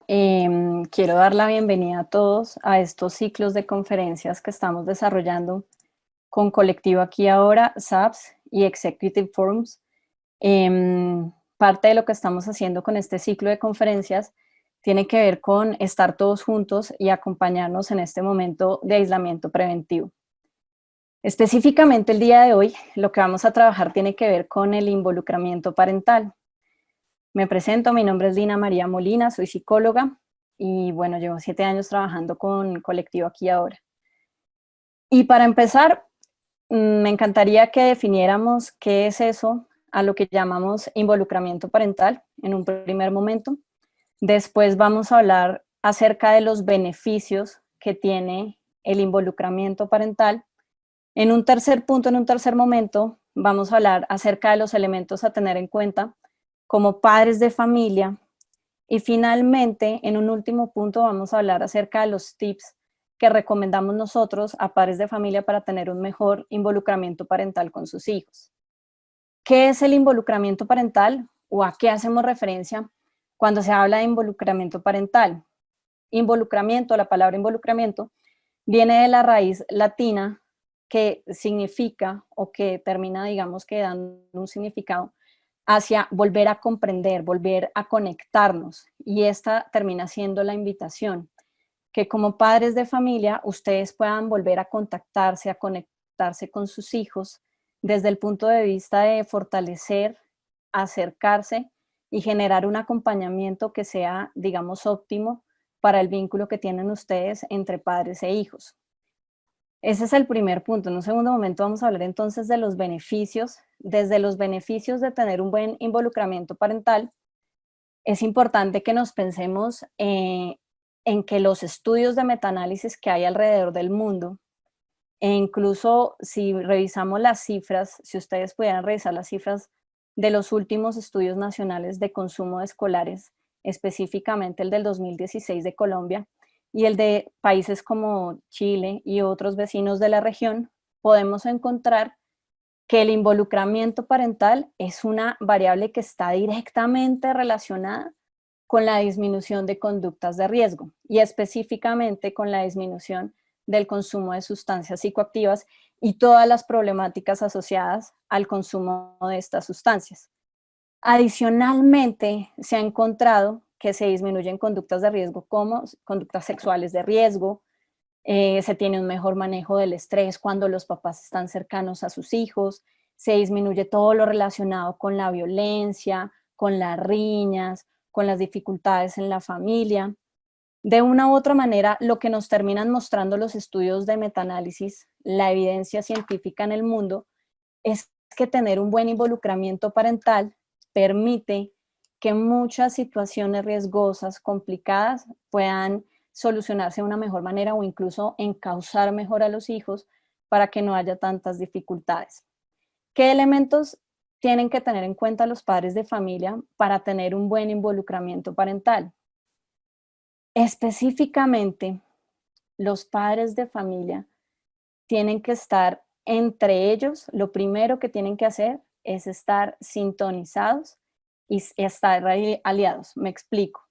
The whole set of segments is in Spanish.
Quiero dar la bienvenida a todos a estos ciclos de conferencias que estamos desarrollando con Colectivo Aquí Ahora, SAPS y Executive Forums. Parte de lo que estamos haciendo con este ciclo de conferencias tiene que ver con estar todos juntos y acompañarnos en este momento de aislamiento preventivo. Específicamente el día de hoy, lo que vamos a trabajar tiene que ver con el involucramiento parental. Me presento, mi nombre es Lina María Molina, soy psicóloga y bueno, llevo 7 años trabajando con Colectivo Aquí Ahora. Y para empezar, me encantaría que definiéramos qué es eso a lo que llamamos involucramiento parental en un primer momento. Después vamos a hablar acerca de los beneficios que tiene el involucramiento parental. En un tercer punto, en un tercer momento, vamos a hablar acerca de los elementos a tener en cuenta como padres de familia. Y finalmente, en un último punto, vamos a hablar acerca de los tips que recomendamos nosotros a padres de familia para tener un mejor involucramiento parental con sus hijos. ¿Qué es el involucramiento parental o a qué hacemos referencia cuando se habla de involucramiento parental? Involucramiento, la palabra involucramiento, viene de la raíz latina que significa o que termina, digamos, que dando un significado hacia volver a comprender, volver a conectarnos. Y esta termina siendo la invitación, que como padres de familia ustedes puedan volver a contactarse, a conectarse con sus hijos desde el punto de vista de fortalecer, acercarse y generar un acompañamiento que sea, digamos, óptimo para el vínculo que tienen ustedes entre padres e hijos. Ese es el primer punto. En un segundo momento vamos a hablar entonces de los beneficios. Desde los beneficios de tener un buen involucramiento parental, es importante que nos pensemos en que los estudios de metaanálisis que hay alrededor del mundo, e incluso si revisamos las cifras, si ustedes pudieran revisar las cifras de los últimos estudios nacionales de consumo de escolares, específicamente el del 2016 de Colombia, y el de países como Chile y otros vecinos de la región, podemos encontrar que el involucramiento parental es una variable que está directamente relacionada con la disminución de conductas de riesgo y específicamente con la disminución del consumo de sustancias psicoactivas y todas las problemáticas asociadas al consumo de estas sustancias. Adicionalmente, se ha encontrado que se disminuyen conductas de riesgo como conductas sexuales de riesgo, se tiene un mejor manejo del estrés cuando los papás están cercanos a sus hijos, se disminuye todo lo relacionado con la violencia, con las riñas, con las dificultades en la familia. De una u otra manera, lo que nos terminan mostrando los estudios de metaanálisis, la evidencia científica en el mundo, es que tener un buen involucramiento parental permite que muchas situaciones riesgosas, complicadas, puedan solucionarse de una mejor manera o incluso encauzar mejor a los hijos para que no haya tantas dificultades. ¿Qué elementos tienen que tener en cuenta los padres de familia para tener un buen involucramiento parental? Específicamente, los padres de familia tienen que estar entre ellos, lo primero que tienen que hacer es estar sintonizados y estar aliados. Me explico.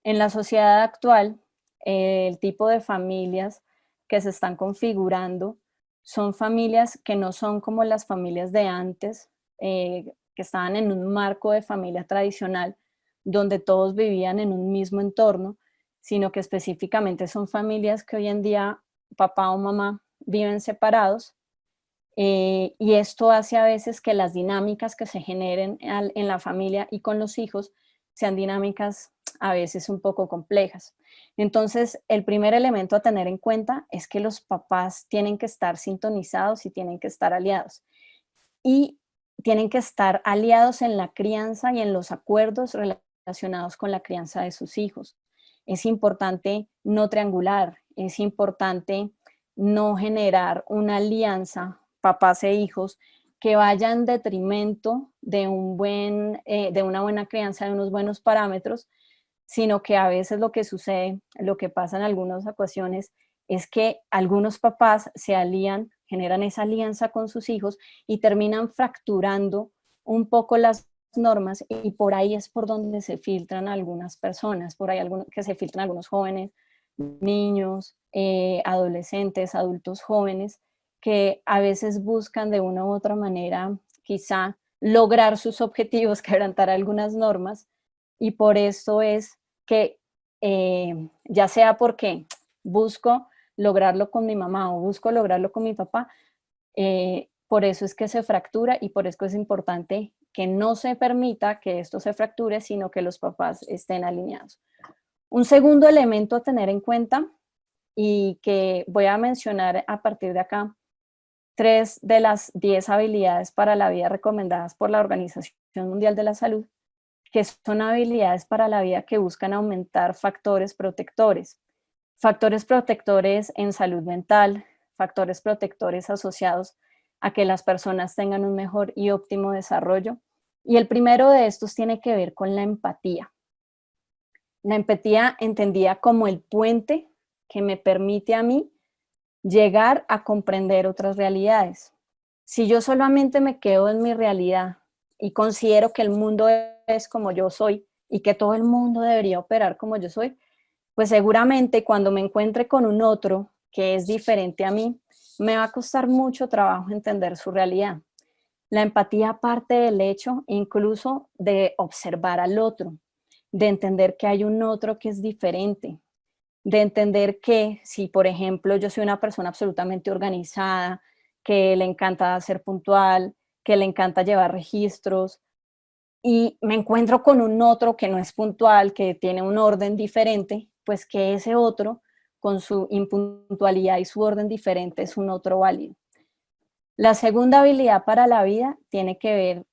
En la sociedad actual, el tipo de familias que se están configurando son familias que no son como las familias de antes, que estaban en un marco de familia tradicional, donde todos vivían en un mismo entorno, sino que específicamente son familias que hoy en día papá o mamá viven separados, y esto hace a veces que las dinámicas que se generen en la familia y con los hijos sean dinámicas a veces un poco complejas. Entonces, el primer elemento a tener en cuenta es que los papás tienen que estar sintonizados y tienen que estar aliados. Y tienen que estar aliados en la crianza y en los acuerdos relacionados con la crianza de sus hijos. Es importante no triangular, es importante no generar una alianza papás e hijos que vaya en detrimento de de una buena crianza, de unos buenos parámetros, sino que a veces lo que sucede, lo que pasa en algunas ocasiones, es que algunos papás se alían, generan esa alianza con sus hijos y terminan fracturando un poco las normas y por ahí es por donde se filtran algunas personas, por ahí que se filtran algunos jóvenes, niños, adolescentes, adultos jóvenes, que a veces buscan de una u otra manera quizá lograr sus objetivos, quebrantar algunas normas, y por esto es que ya sea porque busco lograrlo con mi mamá o busco lograrlo con mi papá, por eso es que se fractura y por eso es importante que no se permita que esto se fracture, sino que los papás estén alineados. Un segundo elemento a tener en cuenta y que voy a mencionar a partir de acá, 3 de las 10 habilidades para la vida recomendadas por la Organización Mundial de la Salud, que son habilidades para la vida que buscan aumentar factores protectores. Factores protectores en salud mental, factores protectores asociados a que las personas tengan un mejor y óptimo desarrollo. Y el primero de estos tiene que ver con la empatía. La empatía entendida como el puente que me permite a mí llegar a comprender otras realidades. Si yo solamente me quedo en mi realidad y considero que el mundo es como yo soy y que todo el mundo debería operar como yo soy, pues seguramente cuando me encuentre con un otro que es diferente a mí, me va a costar mucho trabajo entender su realidad. La empatía parte del hecho incluso de observar al otro, de entender que hay un otro que es diferente, de entender que si, por ejemplo, yo soy una persona absolutamente organizada, que le encanta ser puntual, que le encanta llevar registros, y me encuentro con un otro que no es puntual, que tiene un orden diferente, pues que ese otro, con su impuntualidad y su orden diferente, es un otro válido. La segunda habilidad para la vida tiene que ver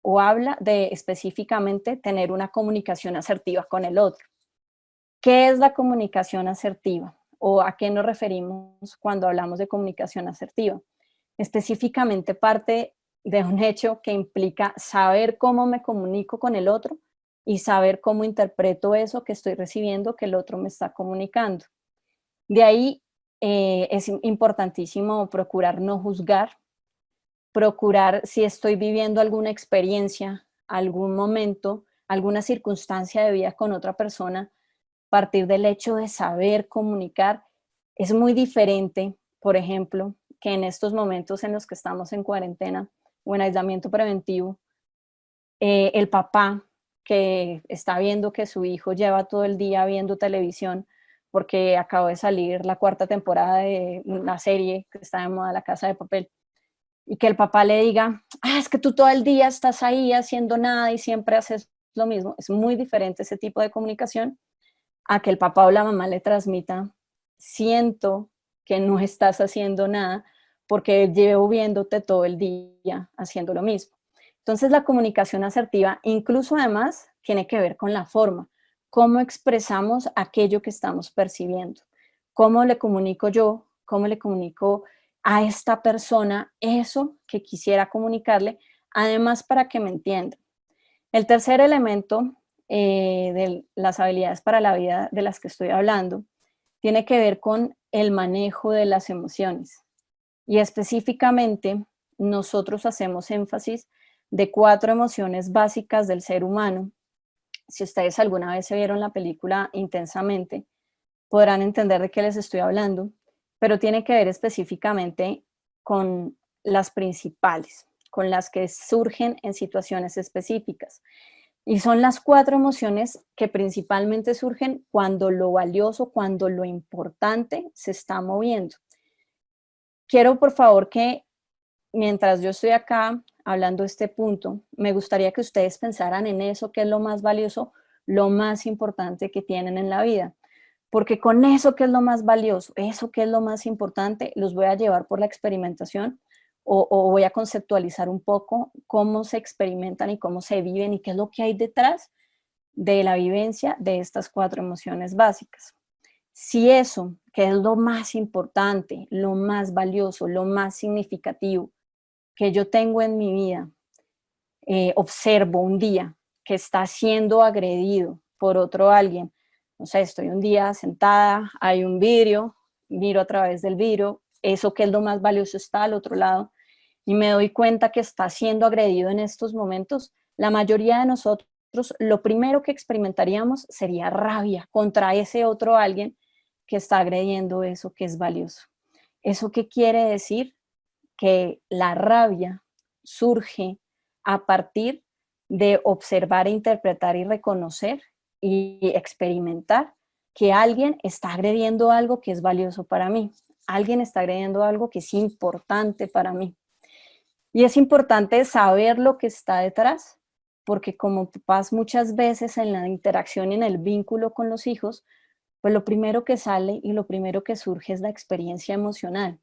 o habla de específicamente tener una comunicación asertiva con el otro. ¿Qué es la comunicación asertiva? ¿O a qué nos referimos cuando hablamos de comunicación asertiva? Específicamente parte de un hecho que implica saber cómo me comunico con el otro y saber cómo interpreto eso que estoy recibiendo que el otro me está comunicando. De ahí es importantísimo procurar no juzgar, procurar si estoy viviendo alguna experiencia, algún momento, alguna circunstancia de vida con otra persona, partir del hecho de saber comunicar, es muy diferente, por ejemplo, que en estos momentos en los que estamos en cuarentena o en aislamiento preventivo, el papá que está viendo que su hijo lleva todo el día viendo televisión porque acabó de salir la cuarta temporada de una serie que está de moda, La Casa de Papel, y que el papá le diga, es que tú todo el día estás ahí haciendo nada y siempre haces lo mismo. Es muy diferente ese tipo de comunicación a que el papá o la mamá le transmita, siento que no estás haciendo nada porque llevo viéndote todo el día haciendo lo mismo. Entonces la comunicación asertiva incluso además tiene que ver con la forma, cómo expresamos aquello que estamos percibiendo, cómo le comunico yo, cómo le comunico a esta persona eso que quisiera comunicarle, además para que me entienda. El tercer elemento de las habilidades para la vida de las que estoy hablando tiene que ver con el manejo de las emociones. Y específicamente, nosotros hacemos énfasis de 4 emociones básicas del ser humano. Si ustedes alguna vez se vieron la película Intensamente, podrán entender de qué les estoy hablando, pero tiene que ver específicamente con las principales, con las que surgen en situaciones específicas. Y son las 4 emociones que principalmente surgen cuando lo valioso, cuando lo importante se está moviendo. Quiero, por favor, que mientras yo estoy acá hablando de este punto, me gustaría que ustedes pensaran en eso, que es lo más valioso, lo más importante que tienen en la vida. Porque con eso que es lo más valioso, eso que es lo más importante, los voy a llevar por la experimentación o voy a conceptualizar un poco cómo se experimentan y cómo se viven y qué es lo que hay detrás de la vivencia de estas 4 emociones básicas. Si eso, que es lo más importante, lo más valioso, lo más significativo que yo tengo en mi vida, observo un día que está siendo agredido por otro alguien, no sé, estoy un día sentada, hay un vidrio, miro a través del vidrio, eso que es lo más valioso está al otro lado, y me doy cuenta que está siendo agredido en estos momentos, la mayoría de nosotros lo primero que experimentaríamos sería rabia contra ese otro alguien que está agrediendo eso que es valioso. ¿Eso qué quiere decir? Que la rabia surge a partir de observar, interpretar y reconocer y experimentar que alguien está agrediendo algo que es valioso para mí. Alguien está agrediendo algo que es importante para mí. Y es importante saber lo que está detrás, porque como papás muchas veces en la interacción y en el vínculo con los hijos, pues lo primero que sale y lo primero que surge es la experiencia emocional.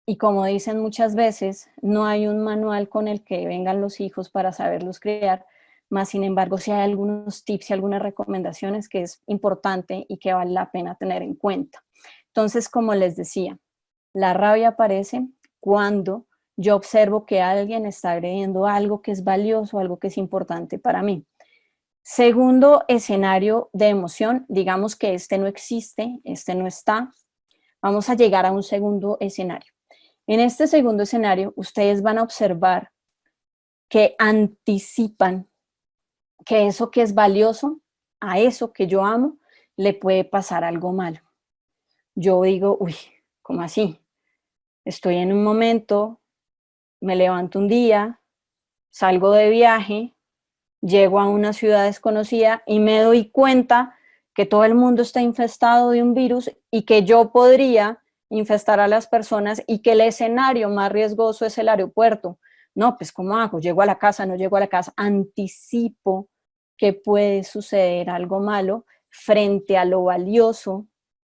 Y como dicen muchas veces, no hay un manual con el que vengan los hijos para saberlos criar, más sin embargo, sí hay algunos tips y algunas recomendaciones que es importante y que vale la pena tener en cuenta. Entonces, como les decía, la rabia aparece cuando yo observo que alguien está agrediendo algo que es valioso, algo que es importante para mí. Segundo escenario de emoción, digamos que este no existe, este no está. Vamos a llegar a un segundo escenario. En este segundo escenario, ustedes van a observar que anticipan que eso que es valioso, a eso que yo amo, le puede pasar algo malo. Yo digo, uy, ¿cómo así? Estoy en un momento, me levanto un día, salgo de viaje, llego a una ciudad desconocida y me doy cuenta que todo el mundo está infestado de un virus y que yo podría infestar a las personas y que el escenario más riesgoso es el aeropuerto. No, pues ¿cómo hago? ¿Llego a la casa? ¿No llego a la casa? Anticipo que puede suceder algo malo frente a lo valioso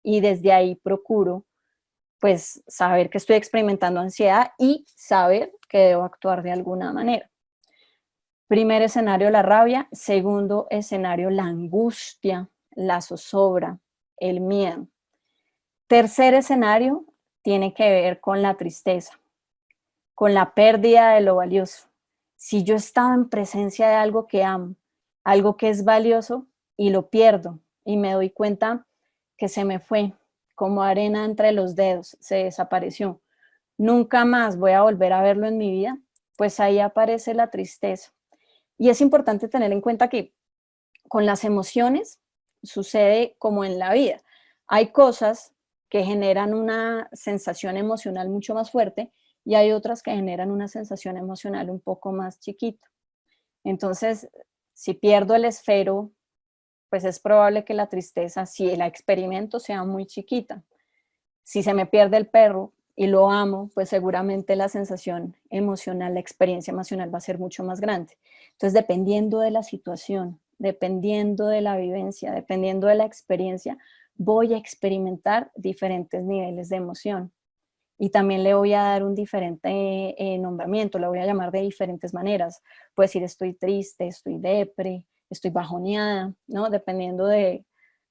y desde ahí procuro pues saber que estoy experimentando ansiedad y saber que debo actuar de alguna manera. Primer escenario, la rabia. Segundo escenario, la angustia, la zozobra, el miedo. Tercer escenario tiene que ver con la tristeza, con la pérdida de lo valioso. Si yo estaba en presencia de algo que amo, algo que es valioso y lo pierdo y me doy cuenta que se me fue como arena entre los dedos, se desapareció, nunca más voy a volver a verlo en mi vida, pues ahí aparece la tristeza. Y es importante tener en cuenta que con las emociones sucede como en la vida. Hay cosas que generan una sensación emocional mucho más fuerte y hay otras que generan una sensación emocional un poco más chiquita. Entonces, si pierdo el esfero, pues es probable que la tristeza, si la experimento, sea muy chiquita. Si se me pierde el perro y lo amo, pues seguramente la sensación emocional, la experiencia emocional va a ser mucho más grande. Entonces, dependiendo de la situación, dependiendo de la vivencia, dependiendo de la experiencia, voy a experimentar diferentes niveles de emoción. Y también le voy a dar un diferente nombramiento, la voy a llamar de diferentes maneras. Puedo decir estoy triste, estoy depre, estoy bajoneada, ¿no? Dependiendo de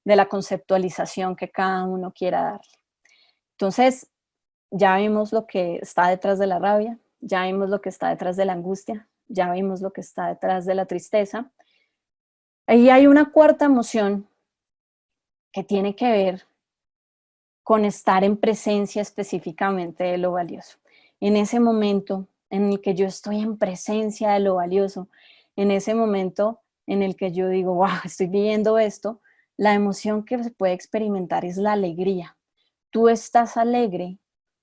la conceptualización que cada uno quiera darle. Entonces, ya vimos lo que está detrás de la rabia, ya vimos lo que está detrás de la angustia, ya vimos lo que está detrás de la tristeza. Y hay una cuarta emoción que tiene que ver con estar en presencia específicamente de lo valioso. En ese momento en el que yo estoy en presencia de lo valioso, en ese momento en el que yo digo, wow, estoy viviendo esto, la emoción que se puede experimentar es la alegría. Tú estás alegre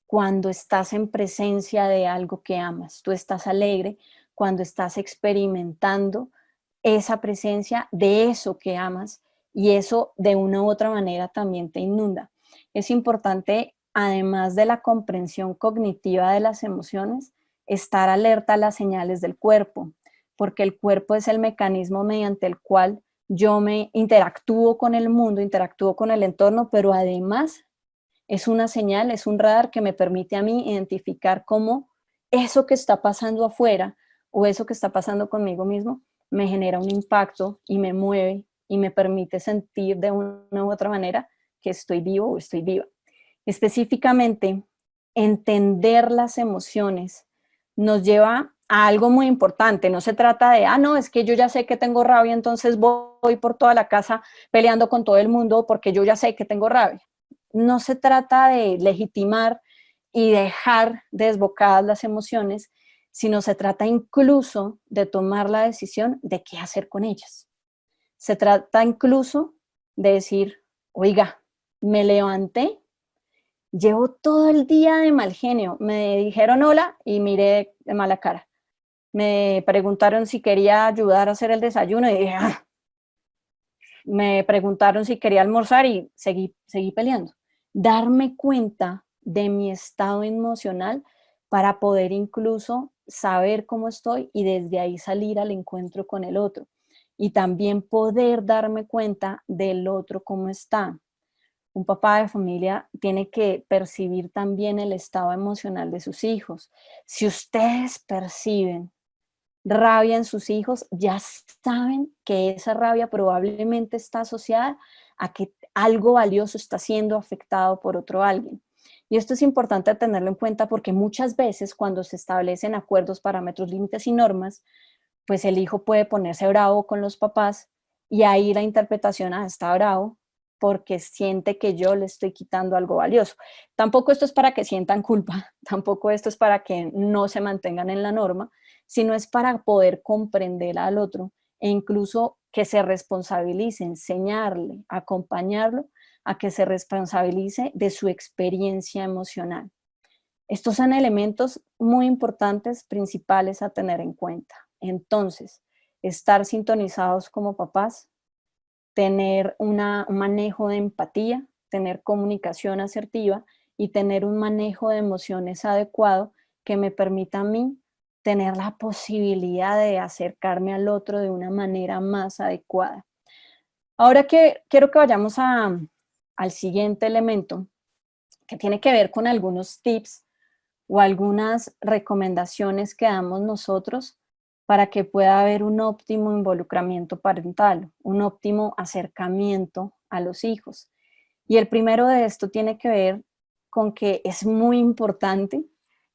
cuando estás en presencia de algo que amas. Tú estás alegre cuando estás experimentando esa presencia de eso que amas y eso de una u otra manera también te inunda. Es importante, además de la comprensión cognitiva de las emociones, estar alerta a las señales del cuerpo, porque el cuerpo es el mecanismo mediante el cual yo me interactúo con el mundo, interactúo con el entorno, pero además es una señal, es un radar que me permite a mí identificar cómo eso que está pasando afuera o eso que está pasando conmigo mismo me genera un impacto y me mueve y me permite sentir de una u otra manera que estoy vivo o estoy viva. Específicamente, entender las emociones nos lleva a algo muy importante. No se trata de, no, es que yo ya sé que tengo rabia, entonces voy por toda la casa peleando con todo el mundo porque yo ya sé que tengo rabia. No se trata de legitimar y dejar desbocadas las emociones, sino se trata incluso de tomar la decisión de qué hacer con ellas. Se trata incluso de decir, oiga, me levanté, llevo todo el día de mal genio, me dijeron hola y miré de mala cara. Me preguntaron si quería ayudar a hacer el desayuno y dije, ah. Me preguntaron si quería almorzar y seguí peleando. Darme cuenta de mi estado emocional para poder incluso saber cómo estoy y desde ahí salir al encuentro con el otro. Y también poder darme cuenta del otro cómo está. Un papá de familia tiene que percibir también el estado emocional de sus hijos. Si ustedes perciben rabia en sus hijos, ya saben que esa rabia probablemente está asociada a que algo valioso está siendo afectado por otro alguien. Y esto es importante tenerlo en cuenta porque muchas veces cuando se establecen acuerdos, parámetros, límites y normas, pues el hijo puede ponerse bravo con los papás y ahí la interpretación está bravo porque siente que yo le estoy quitando algo valioso. Tampoco esto es para que sientan culpa, tampoco esto es para que no se mantengan en la norma, sino es para poder comprender al otro e incluso que se responsabilice, enseñarle, acompañarlo a que se responsabilice de su experiencia emocional. Estos son elementos muy importantes, principales a tener en cuenta. Entonces, estar sintonizados como papás, tener un manejo de empatía, tener comunicación asertiva y tener un manejo de emociones adecuado que me permita a mí tener la posibilidad de acercarme al otro de una manera más adecuada. Ahora que quiero que vayamos al siguiente elemento, que tiene que ver con algunos tips o algunas recomendaciones que damos nosotros para que pueda haber un óptimo involucramiento parental, un óptimo acercamiento a los hijos. Y el primero de esto tiene que ver con que es muy importante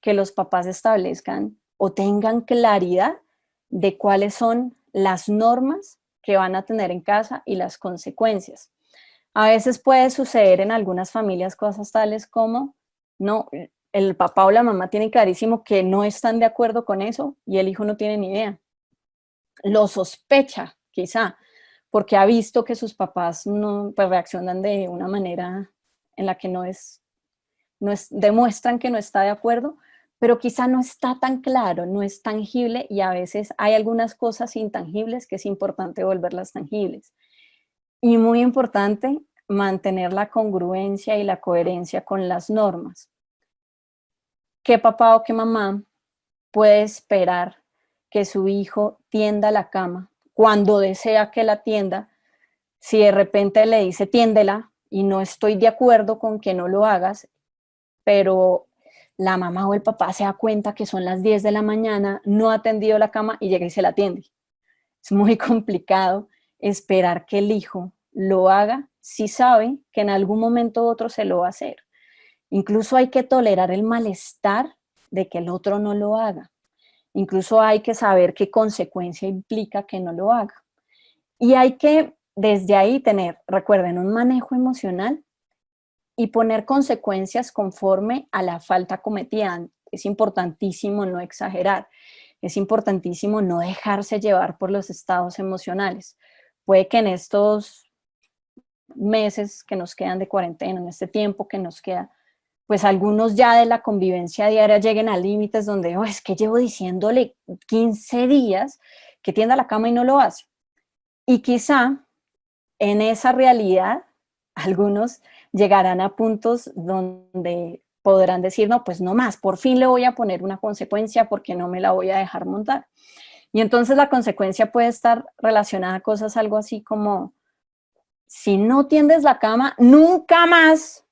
que los papás establezcan o tengan claridad de cuáles son las normas que van a tener en casa y las consecuencias. A veces puede suceder en algunas familias cosas tales como, no, el papá o la mamá tienen clarísimo que no están de acuerdo con eso y el hijo no tiene ni idea. Lo sospecha, quizá, porque ha visto que sus papás no, pues, reaccionan de una manera en la que demuestran que no está de acuerdo, pero quizá no está tan claro, no es tangible y a veces hay algunas cosas intangibles que es importante volverlas tangibles. Y muy importante, mantener la congruencia y la coherencia con las normas. ¿Qué papá o qué mamá puede esperar que su hijo tienda la cama cuando desea que la tienda, si de repente le dice tiéndela y no estoy de acuerdo con que no lo hagas, pero la mamá o el papá se da cuenta que son las 10 de la mañana, no ha tendido la cama y llega y se la tiende? Es muy complicado esperar que el hijo lo haga si sabe que en algún momento u otro se lo va a hacer. Incluso hay que tolerar el malestar de que el otro no lo haga. Incluso hay que saber qué consecuencia implica que no lo haga. Y hay que desde ahí tener, recuerden, un manejo emocional y poner consecuencias conforme a la falta cometida. Es importantísimo no exagerar. Es importantísimo no dejarse llevar por los estados emocionales. Puede que en estos meses que nos quedan de cuarentena, en este tiempo que nos queda, pues algunos ya de la convivencia diaria lleguen a límites donde, oh, es que llevo diciéndole 15 días que tienda la cama y no lo hace. Y quizá en esa realidad algunos llegarán a puntos donde podrán decir, no, pues no más, por fin le voy a poner una consecuencia porque no me la voy a dejar montar. Y entonces la consecuencia puede estar relacionada a cosas algo así como, si no tiendes la cama, nunca más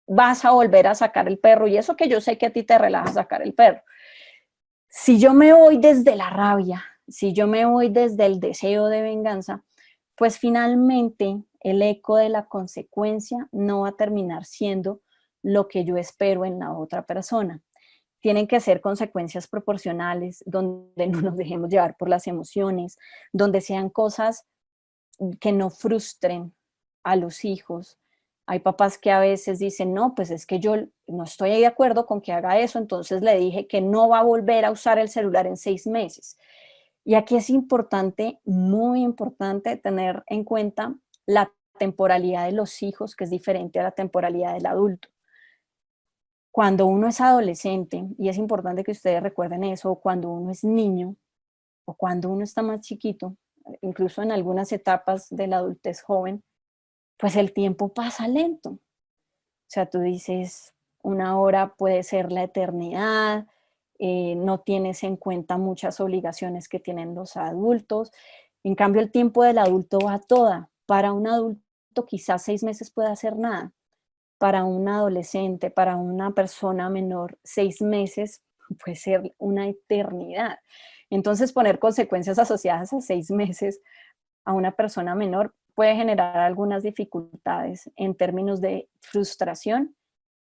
vas a volver a sacar el perro. Y eso que yo sé que a ti te relaja sacar el perro. Si yo me voy desde la rabia, si yo me voy desde el deseo de venganza, pues finalmente el eco de la consecuencia no va a terminar siendo lo que yo espero en la otra persona. Tienen que ser consecuencias proporcionales, donde no nos dejemos llevar por las emociones, donde sean cosas que no frustren a los hijos. Hay papás que a veces dicen, no, pues es que yo no estoy de acuerdo con que haga eso, entonces le dije que no va a volver a usar el celular en 6 meses. Y aquí es importante, muy importante, tener en cuenta la temporalidad de los hijos, que es diferente a la temporalidad del adulto. Cuando uno es adolescente, y es importante que ustedes recuerden eso, o cuando uno es niño, o cuando uno está más chiquito, incluso en algunas etapas de la adultez joven, pues el tiempo pasa lento. O sea, tú dices, una hora puede ser la eternidad, no tienes en cuenta muchas obligaciones que tienen los adultos. En cambio, el tiempo del adulto va a toda. Para un adulto quizás 6 meses pueda hacer nada. Para un adolescente, para una persona menor, 6 meses puede ser una eternidad. Entonces, poner consecuencias asociadas a 6 meses a una persona menor puede generar algunas dificultades en términos de frustración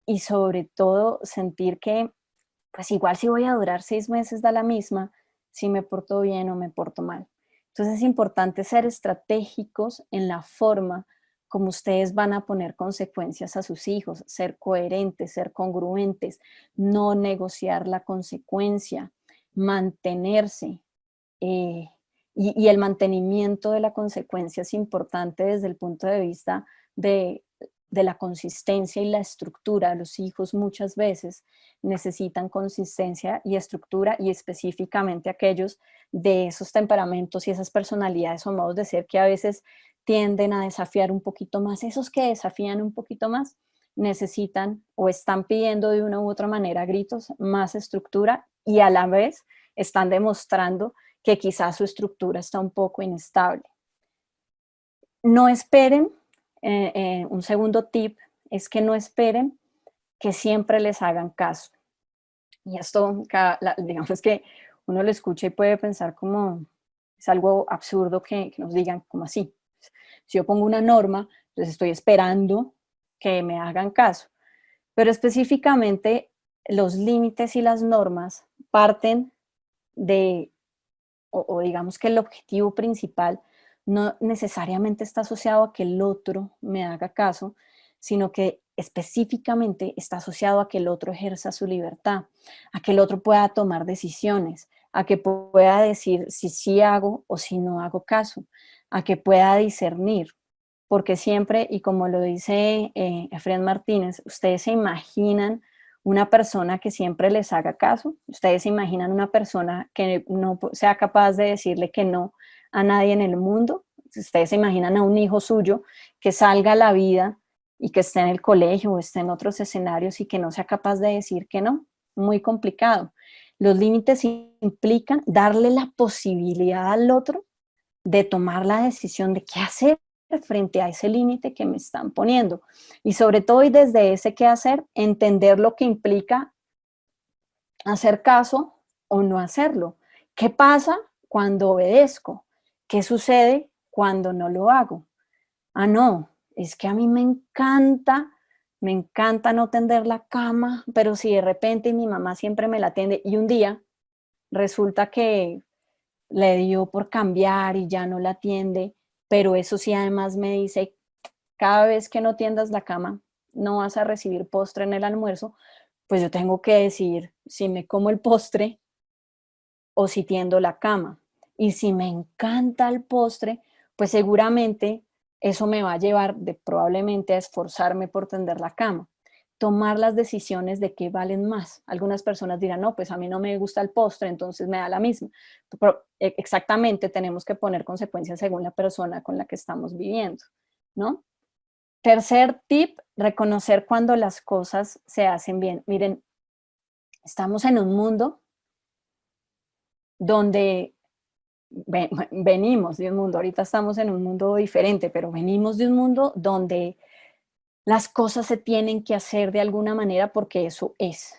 y sobre todo sentir que, pues igual si voy a durar 6 meses da la misma, si me porto bien o me porto mal. Entonces es importante ser estratégicos en la forma como ustedes van a poner consecuencias a sus hijos, ser coherentes, ser congruentes, no negociar la consecuencia, mantenerse. eh, y el mantenimiento de la consecuencia es importante desde el punto de vista de, de la consistencia y la estructura. Los hijos muchas veces necesitan consistencia y estructura, y específicamente aquellos de esos temperamentos y esas personalidades o modos de ser que a veces tienden a desafiar un poquito más. Esos que desafían un poquito más necesitan o están pidiendo de una u otra manera a gritos más estructura, y a la vez están demostrando que quizás su estructura está un poco inestable. No esperen, un segundo tip es que no esperen que siempre les hagan caso. Y esto, digamos que uno lo escucha y puede pensar como es algo absurdo que nos digan como así. Si yo pongo una norma, pues estoy esperando que me hagan caso. Pero específicamente los límites y las normas parten de, o digamos que el objetivo principal no necesariamente está asociado a que el otro me haga caso, sino que específicamente está asociado a que el otro ejerza su libertad, a que el otro pueda tomar decisiones, a que pueda decir si sí hago o si no hago caso, a que pueda discernir. Porque siempre, y como lo dice Efraín Martínez, ustedes se imaginan una persona que siempre les haga caso, ustedes se imaginan una persona que no sea capaz de decirle que no a nadie en el mundo, ustedes se imaginan a un hijo suyo que salga a la vida y que esté en el colegio o esté en otros escenarios y que no sea capaz de decir que no, muy complicado. Los límites implican darle la posibilidad al otro de tomar la decisión de qué hacer frente a ese límite que me están poniendo. Y sobre todo, y desde ese qué hacer, entender lo que implica hacer caso o no hacerlo. ¿Qué pasa cuando obedezco? ¿Qué sucede cuando no lo hago? Ah, no, es que a mí me encanta no tender la cama, pero si de repente mi mamá siempre me la tiende y un día resulta que le dio por cambiar y ya no la atiende, pero eso sí además me dice, cada vez que no tiendas la cama, no vas a recibir postre en el almuerzo, pues yo tengo que decidir si me como el postre o si tiendo la cama. Y si me encanta el postre, pues seguramente eso me va a llevar probablemente a esforzarme por tender la cama. Tomar las decisiones de qué valen más. Algunas personas dirán, no, pues a mí no me gusta el postre, entonces me da la misma. Pero exactamente tenemos que poner consecuencias según la persona con la que estamos viviendo, ¿no? Tercer tip, reconocer cuando las cosas se hacen bien. Miren, estamos en un mundo donde venimos de un mundo, ahorita estamos en un mundo diferente, pero venimos de un mundo donde las cosas se tienen que hacer de alguna manera porque eso es.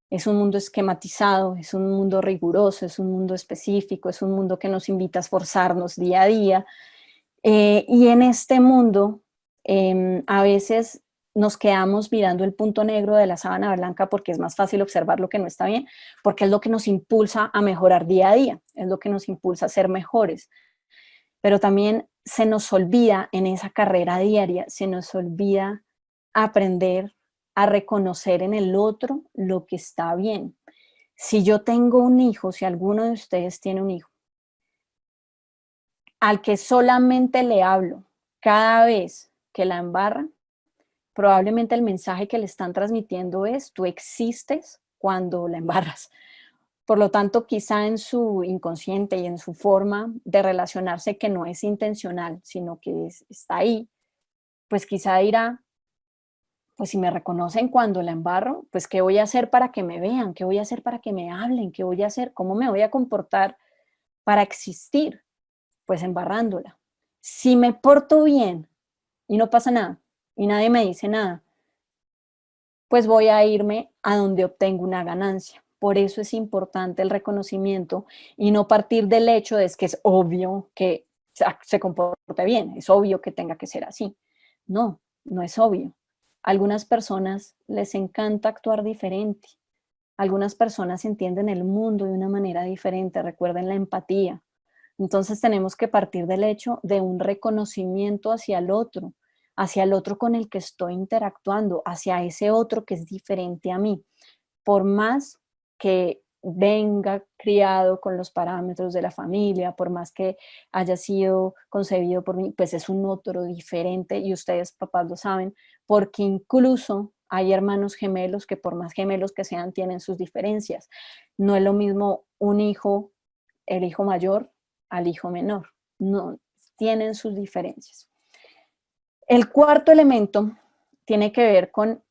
Es un mundo esquematizado, es un mundo riguroso, es un mundo específico, es un mundo que nos invita a esforzarnos día a día. Y en este mundo, a veces nos quedamos mirando el punto negro de la sábana blanca porque es más fácil observar lo que no está bien, porque es lo que nos impulsa a mejorar día a día, es lo que nos impulsa a ser mejores. Pero también se nos olvida en esa carrera diaria, se nos olvida aprender a reconocer en el otro lo que está bien. Si yo tengo un hijo, si alguno de ustedes tiene un hijo, al que solamente le hablo cada vez que la embarra, probablemente el mensaje que le están transmitiendo es: tú existes cuando la embarras. Por lo tanto, quizá en su inconsciente y en su forma de relacionarse, que no es intencional, sino que está ahí, pues quizá dirá: pues si me reconocen cuando la embarro, pues ¿qué voy a hacer para que me vean? ¿Qué voy a hacer para que me hablen? ¿Qué voy a hacer? ¿Cómo me voy a comportar para existir? Pues embarrándola. Si me porto bien y no pasa nada, y nadie me dice nada, pues voy a irme a donde obtengo una ganancia. Por eso es importante el reconocimiento y no partir del hecho de que es obvio que se comporte bien, es obvio que tenga que ser así. No, no es obvio. A algunas personas les encanta actuar diferente. Algunas personas entienden el mundo de una manera diferente. Recuerden la empatía. Entonces tenemos que partir del hecho de un reconocimiento hacia el otro con el que estoy interactuando, hacia ese otro que es diferente a mí. Por más que venga criado con los parámetros de la familia, por más que haya sido concebido por mí, pues es un otro diferente y ustedes papás lo saben, porque incluso hay hermanos gemelos que por más gemelos que sean tienen sus diferencias. No es lo mismo un hijo, el hijo mayor, al hijo menor. No, tienen sus diferencias. El cuarto elemento tiene que ver con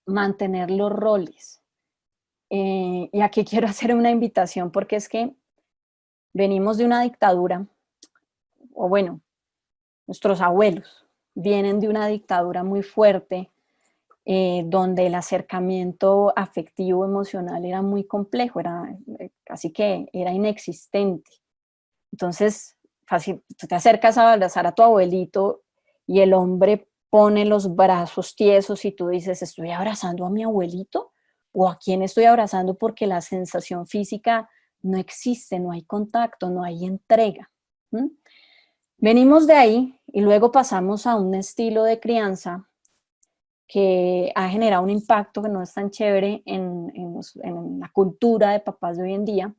mantener los roles. Y aquí quiero hacer una invitación porque es que venimos de una dictadura, o bueno, nuestros abuelos vienen de una dictadura muy fuerte, donde el acercamiento afectivo emocional era muy complejo, era casi que era inexistente. Entonces, fácil, tú te acercas a abrazar a tu abuelito y el hombre pone los brazos tiesos y tú dices: ¿estoy abrazando a mi abuelito? ¿O a quién estoy abrazando? Porque la sensación física no existe, no hay contacto, no hay entrega. ¿Mm? Venimos de ahí y luego pasamos a un estilo de crianza que ha generado un impacto que no es tan chévere en la cultura de papás de hoy en día,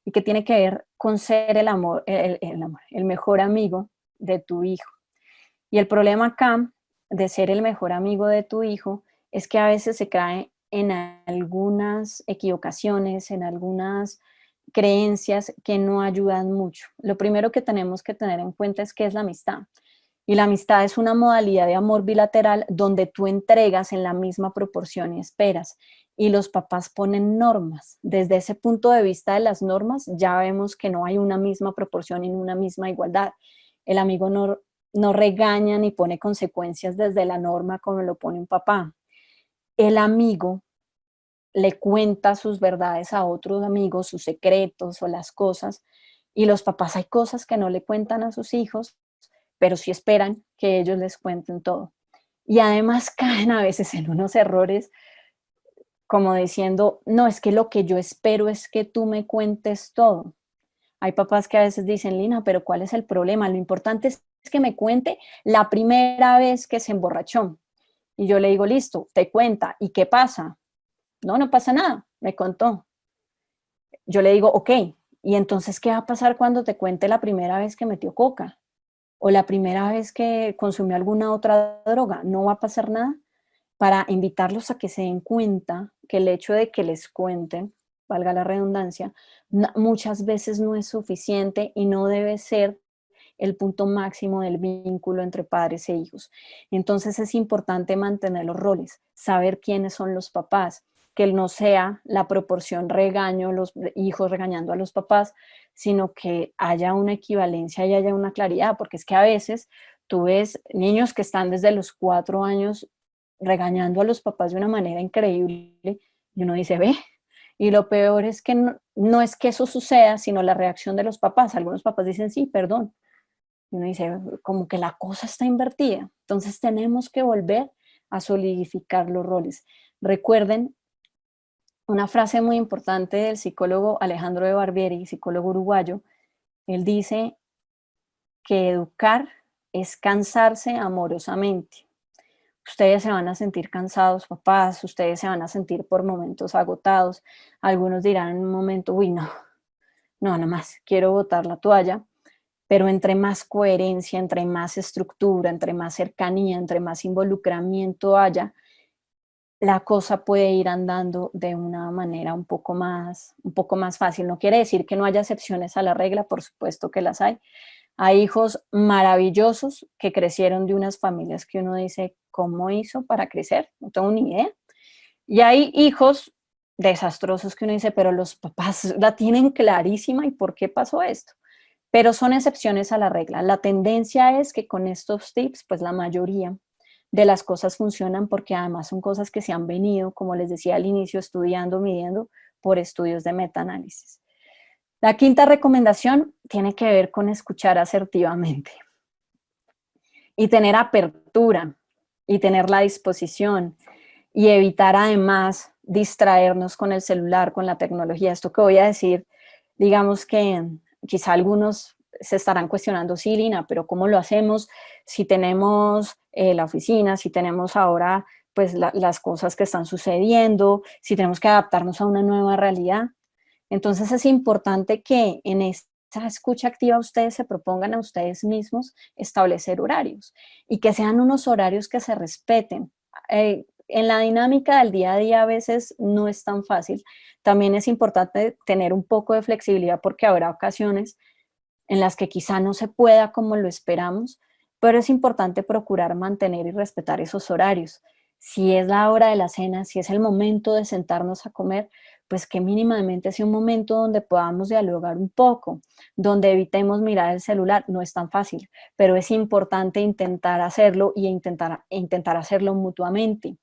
y que tiene que ver con ser el amor, el mejor amigo de tu hijo. Y el problema acá de ser el mejor amigo de tu hijo es que a veces se cae en algunas equivocaciones, en algunas creencias que no ayudan mucho. Lo primero que tenemos que tener en cuenta es qué es la amistad. Y la amistad es una modalidad de amor bilateral donde tú entregas en la misma proporción y esperas. Y los papás ponen normas. Desde ese punto de vista de las normas, ya vemos que no hay una misma proporción y una misma igualdad. El amigo no regaña ni pone consecuencias desde la norma como lo pone un papá. El amigo le cuenta sus verdades a otros amigos, sus secretos o las cosas, y los papás hay cosas que no le cuentan a sus hijos, pero sí esperan que ellos les cuenten todo. Y además caen a veces en unos errores como diciendo: no, es que lo que yo espero es que tú me cuentes todo. Hay papás que a veces dicen: Lina, pero ¿cuál es el problema? Lo importante es que me cuente la primera vez que se emborrachó. Y yo le digo: listo, te cuenta. ¿Y qué pasa? No, no pasa nada, me contó. Yo le digo: ok, ¿y entonces qué va a pasar cuando te cuente la primera vez que metió coca? O la primera vez que consumió alguna otra droga. ¿No va a pasar nada? Para invitarlos a que se den cuenta que el hecho de que les cuenten, valga la redundancia, muchas veces no es suficiente y no debe ser el punto máximo del vínculo entre padres e hijos. Entonces es importante mantener los roles, saber quiénes son los papás, que no sea la proporción regaño, los hijos regañando a los papás, sino que haya una equivalencia y haya una claridad, porque es que a veces tú ves niños que están desde los 4 años regañando a los papás de una manera increíble y uno dice: ve, y lo peor es que no es que eso suceda, sino la reacción de los papás. Algunos papás dicen: sí, perdón. Y uno dice, como que la cosa está invertida. Entonces tenemos que volver a solidificar los roles. Recuerden una frase muy importante del psicólogo Alejandro de Barbieri, psicólogo uruguayo. Él dice que educar es cansarse amorosamente. Ustedes se van a sentir cansados, papás, ustedes se van a sentir por momentos agotados. Algunos dirán en un momento, uy, no, no, no más, quiero botar la toalla. Pero entre más coherencia, entre más estructura, entre más cercanía, entre más involucramiento haya, la cosa puede ir andando de una manera un poco más fácil. No quiere decir que no haya excepciones a la regla, por supuesto que las hay. Hay hijos maravillosos que crecieron de unas familias que uno dice, ¿cómo hizo para crecer? No tengo ni idea. Y hay hijos desastrosos que uno dice, pero los papás la tienen clarísima y ¿por qué pasó esto? Pero son excepciones a la regla. La tendencia es que con estos tips, pues la mayoría de las cosas funcionan porque además son cosas que se han venido, como les decía al inicio, estudiando, midiendo por estudios de metaanálisis. La quinta recomendación tiene que ver con escuchar asertivamente y tener apertura y tener la disposición y evitar además distraernos con el celular, con la tecnología. Esto que voy a decir, digamos que quizá algunos se estarán cuestionando, sí, Lina, pero ¿cómo lo hacemos si tenemos la oficina, si tenemos ahora pues las cosas que están sucediendo, si tenemos que adaptarnos a una nueva realidad? Entonces es importante que en esa escucha activa ustedes se propongan a ustedes mismos establecer horarios y que sean unos horarios que se respeten. En la dinámica del día a día a veces no es tan fácil. También es importante tener un poco de flexibilidad porque habrá ocasiones en las que quizá no se pueda como lo esperamos, pero es importante procurar mantener y respetar esos horarios. Si es la hora de la cena, si es el momento de sentarnos a comer, pues que mínimamente sea un momento donde podamos dialogar un poco, donde evitemos mirar el celular. No es tan fácil, pero es importante intentar hacerlo y intentar hacerlo mutuamente.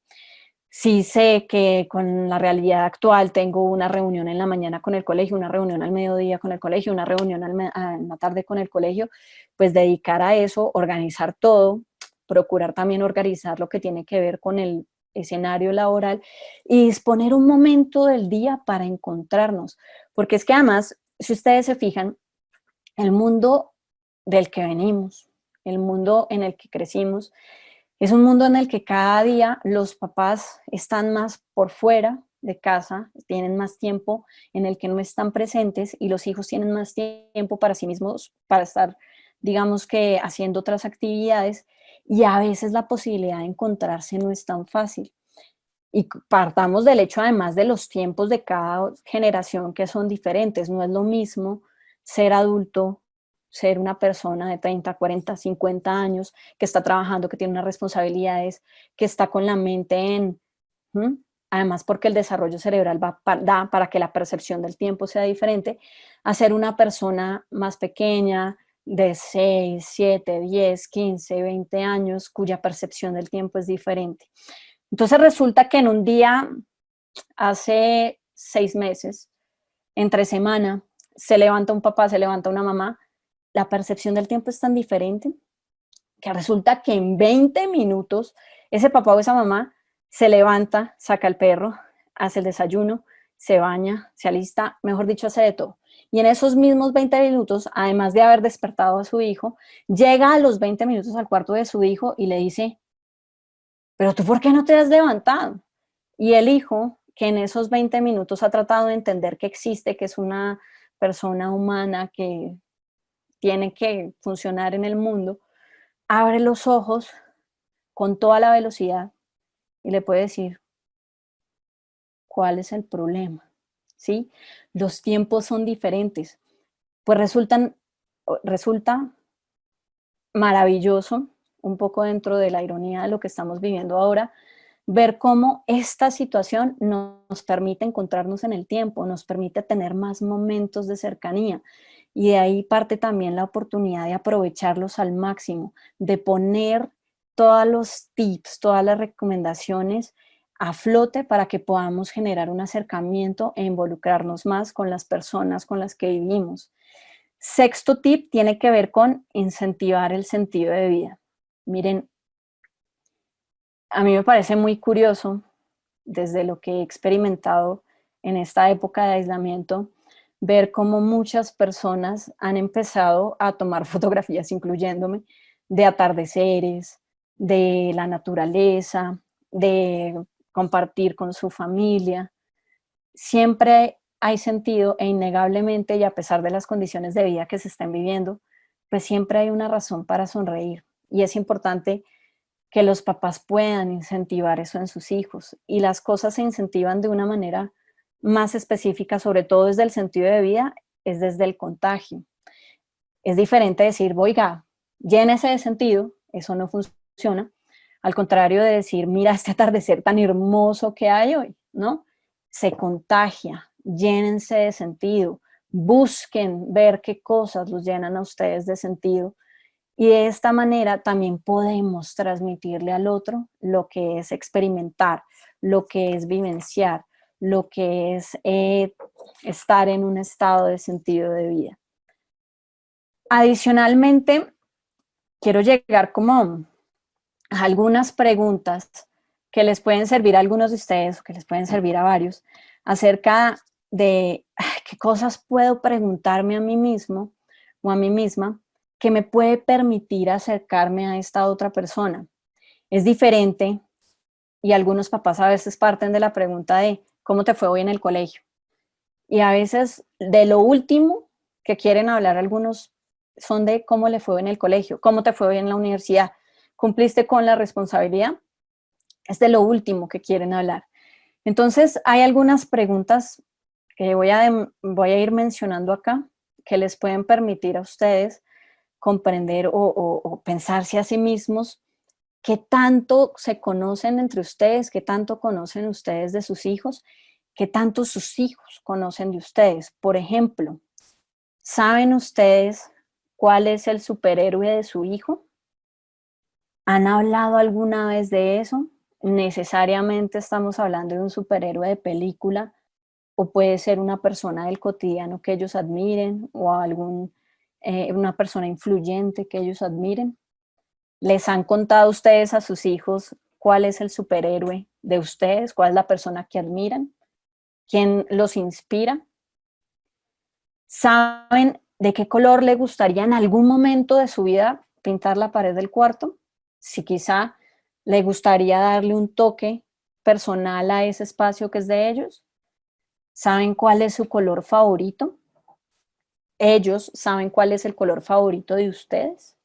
Sí sé que con la realidad actual tengo una reunión en la mañana con el colegio, una reunión al mediodía con el colegio, una reunión en la tarde con el colegio, pues dedicar a eso, organizar todo, procurar también organizar lo que tiene que ver con el escenario laboral y disponer un momento del día para encontrarnos. Porque es que además, si ustedes se fijan, el mundo del que venimos, el mundo en el que crecimos, es un mundo en el que cada día los papás están más por fuera de casa, tienen más tiempo en el que no están presentes y los hijos tienen más tiempo para sí mismos, para estar, digamos que, haciendo otras actividades y a veces la posibilidad de encontrarse no es tan fácil. Y partamos del hecho además de los tiempos de cada generación que son diferentes, no es lo mismo ser adulto, ser una persona de 30, 40, 50 años que está trabajando, que tiene unas responsabilidades, que está con la mente en... ¿Mm? Además porque el desarrollo cerebral da para que la percepción del tiempo sea diferente, a ser una persona más pequeña, de 6, 7, 10, 15, 20 años, cuya percepción del tiempo es diferente. Entonces resulta que en un día, hace 6 meses, entre semana, se levanta un papá, se levanta una mamá, la percepción del tiempo es tan diferente que resulta que en 20 minutos ese papá o esa mamá se levanta, saca al perro, hace el desayuno, se baña, se alista, mejor dicho, hace de todo. Y en esos mismos 20 minutos, además de haber despertado a su hijo, llega a los 20 minutos al cuarto de su hijo y le dice, pero tú, ¿por qué no te has levantado? Y el hijo, que en esos 20 minutos ha tratado de entender que existe, que es una persona humana que tiene que funcionar en el mundo, abre los ojos con toda la velocidad y le puede decir, ¿cuál es el problema? ¿Sí? Los tiempos son diferentes. Pues resulta maravilloso, un poco dentro de la ironía de lo que estamos viviendo ahora, ver cómo esta situación nos permite encontrarnos en el tiempo, nos permite tener más momentos de cercanía. Y de ahí parte también la oportunidad de aprovecharlos al máximo, de poner todos los tips, todas las recomendaciones a flote para que podamos generar un acercamiento e involucrarnos más con las personas con las que vivimos. Sexto tip tiene que ver con incentivar el sentido de vida. Miren, a mí me parece muy curioso, desde lo que he experimentado en esta época de aislamiento, ver cómo muchas personas han empezado a tomar fotografías, incluyéndome, de atardeceres, de la naturaleza, de compartir con su familia. Siempre hay sentido e innegablemente, y a pesar de las condiciones de vida que se estén viviendo, pues siempre hay una razón para sonreír. Y es importante que los papás puedan incentivar eso en sus hijos. Y las cosas se incentivan de una manera más específica, sobre todo desde el sentido de vida, es desde el contagio. Es diferente decir, oiga, llénese de sentido, eso no funciona. Al contrario de decir, mira este atardecer tan hermoso que hay hoy, ¿no? Se contagia, llénense de sentido, busquen ver qué cosas los llenan a ustedes de sentido. Y de esta manera también podemos transmitirle al otro lo que es experimentar, lo que es vivenciar, lo que es estar en un estado de sentido de vida. Adicionalmente, quiero llegar como a algunas preguntas que les pueden servir a algunos de ustedes o que les pueden servir a varios acerca de qué cosas puedo preguntarme a mí mismo o a mí misma que me puede permitir acercarme a esta otra persona. Es diferente y algunos papás a veces parten de la pregunta de ¿cómo te fue hoy en el colegio? Y a veces de lo último que quieren hablar algunos son de cómo le fue en el colegio, cómo te fue hoy en la universidad, cumpliste con la responsabilidad, es de lo último que quieren hablar. Entonces hay algunas preguntas que voy a ir mencionando acá que les pueden permitir a ustedes comprender o pensarse a sí mismos qué tanto se conocen entre ustedes, qué tanto conocen ustedes de sus hijos, qué tanto sus hijos conocen de ustedes. Por ejemplo, ¿saben ustedes cuál es el superhéroe de su hijo? ¿Han hablado alguna vez de eso? Necesariamente estamos hablando de un superhéroe de película o puede ser una persona del cotidiano que ellos admiren o una persona influyente que ellos admiren. ¿Les han contado ustedes a sus hijos cuál es el superhéroe de ustedes? ¿Cuál es la persona que admiran? ¿Quién los inspira? ¿Saben de qué color le gustaría en algún momento de su vida pintar la pared del cuarto? Si quizá le gustaría darle un toque personal a ese espacio que es de ellos. ¿Saben cuál es su color favorito? ¿Ellos saben cuál es el color favorito de ustedes?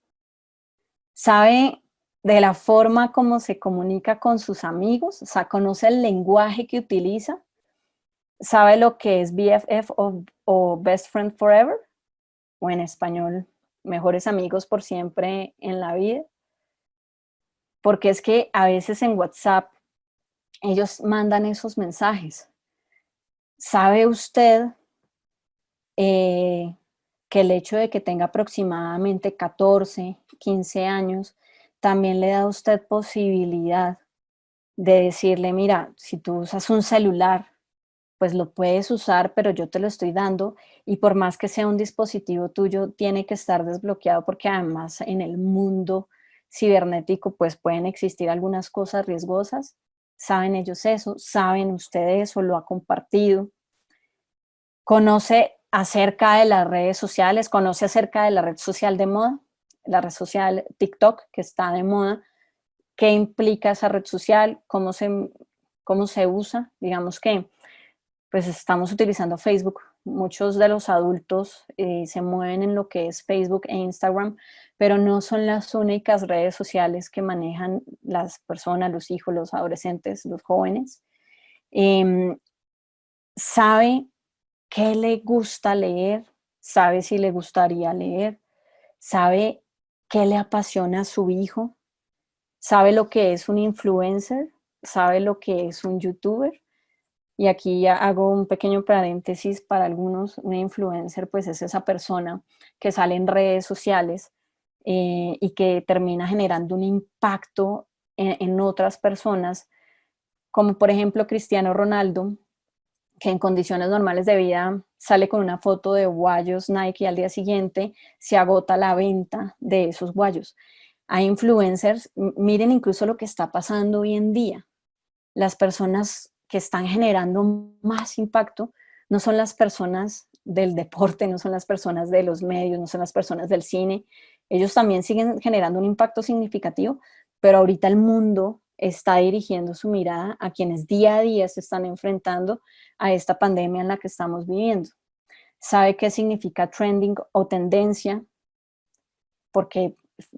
¿Sabe de la forma como se comunica con sus amigos? O sea, ¿conoce el lenguaje que utiliza? ¿Sabe lo que es BFF o Best Friend Forever? O en español, mejores amigos por siempre en la vida. Porque es que a veces en WhatsApp ellos mandan esos mensajes. ¿Sabe usted que el hecho de que tenga aproximadamente 14, 15 años, también le da a usted posibilidad de decirle, mira, si tú usas un celular, pues lo puedes usar, pero yo te lo estoy dando y por más que sea un dispositivo tuyo, tiene que estar desbloqueado porque además en el mundo cibernético pues pueden existir algunas cosas riesgosas. ¿Saben ellos eso? ¿Saben ustedes eso? ¿Lo ha compartido? ¿Conoce acerca de las redes sociales? ¿Conoce acerca de la red social de moda? La red social TikTok, que está de moda. ¿Qué implica esa red social? Cómo se usa? Digamos que pues estamos utilizando Facebook. Muchos de los adultos se mueven en lo que es Facebook e Instagram, pero no son las únicas redes sociales que manejan las personas, los hijos, los adolescentes, los jóvenes. ¿Sabe qué le gusta leer? ¿Sabe si le gustaría leer? ¿Sabe qué le apasiona a su hijo? ¿Sabe lo que es un influencer? ¿Sabe lo que es un youtuber? Y aquí ya hago un pequeño paréntesis para algunos. Un influencer pues es esa persona que sale en redes sociales y que termina generando un impacto en otras personas, como por ejemplo Cristiano Ronaldo, que en condiciones normales de vida sale con una foto de guayos Nike y al día siguiente se agota la venta de esos guayos. Hay influencers, miren incluso lo que está pasando hoy en día. Las personas que están generando más impacto no son las personas del deporte, no son las personas de los medios, no son las personas del cine. Ellos también siguen generando un impacto significativo, pero ahorita el mundo está dirigiendo su mirada a quienes día a día se están enfrentando a esta pandemia en la que estamos viviendo. ¿Sabe qué significa trending o tendencia? Porque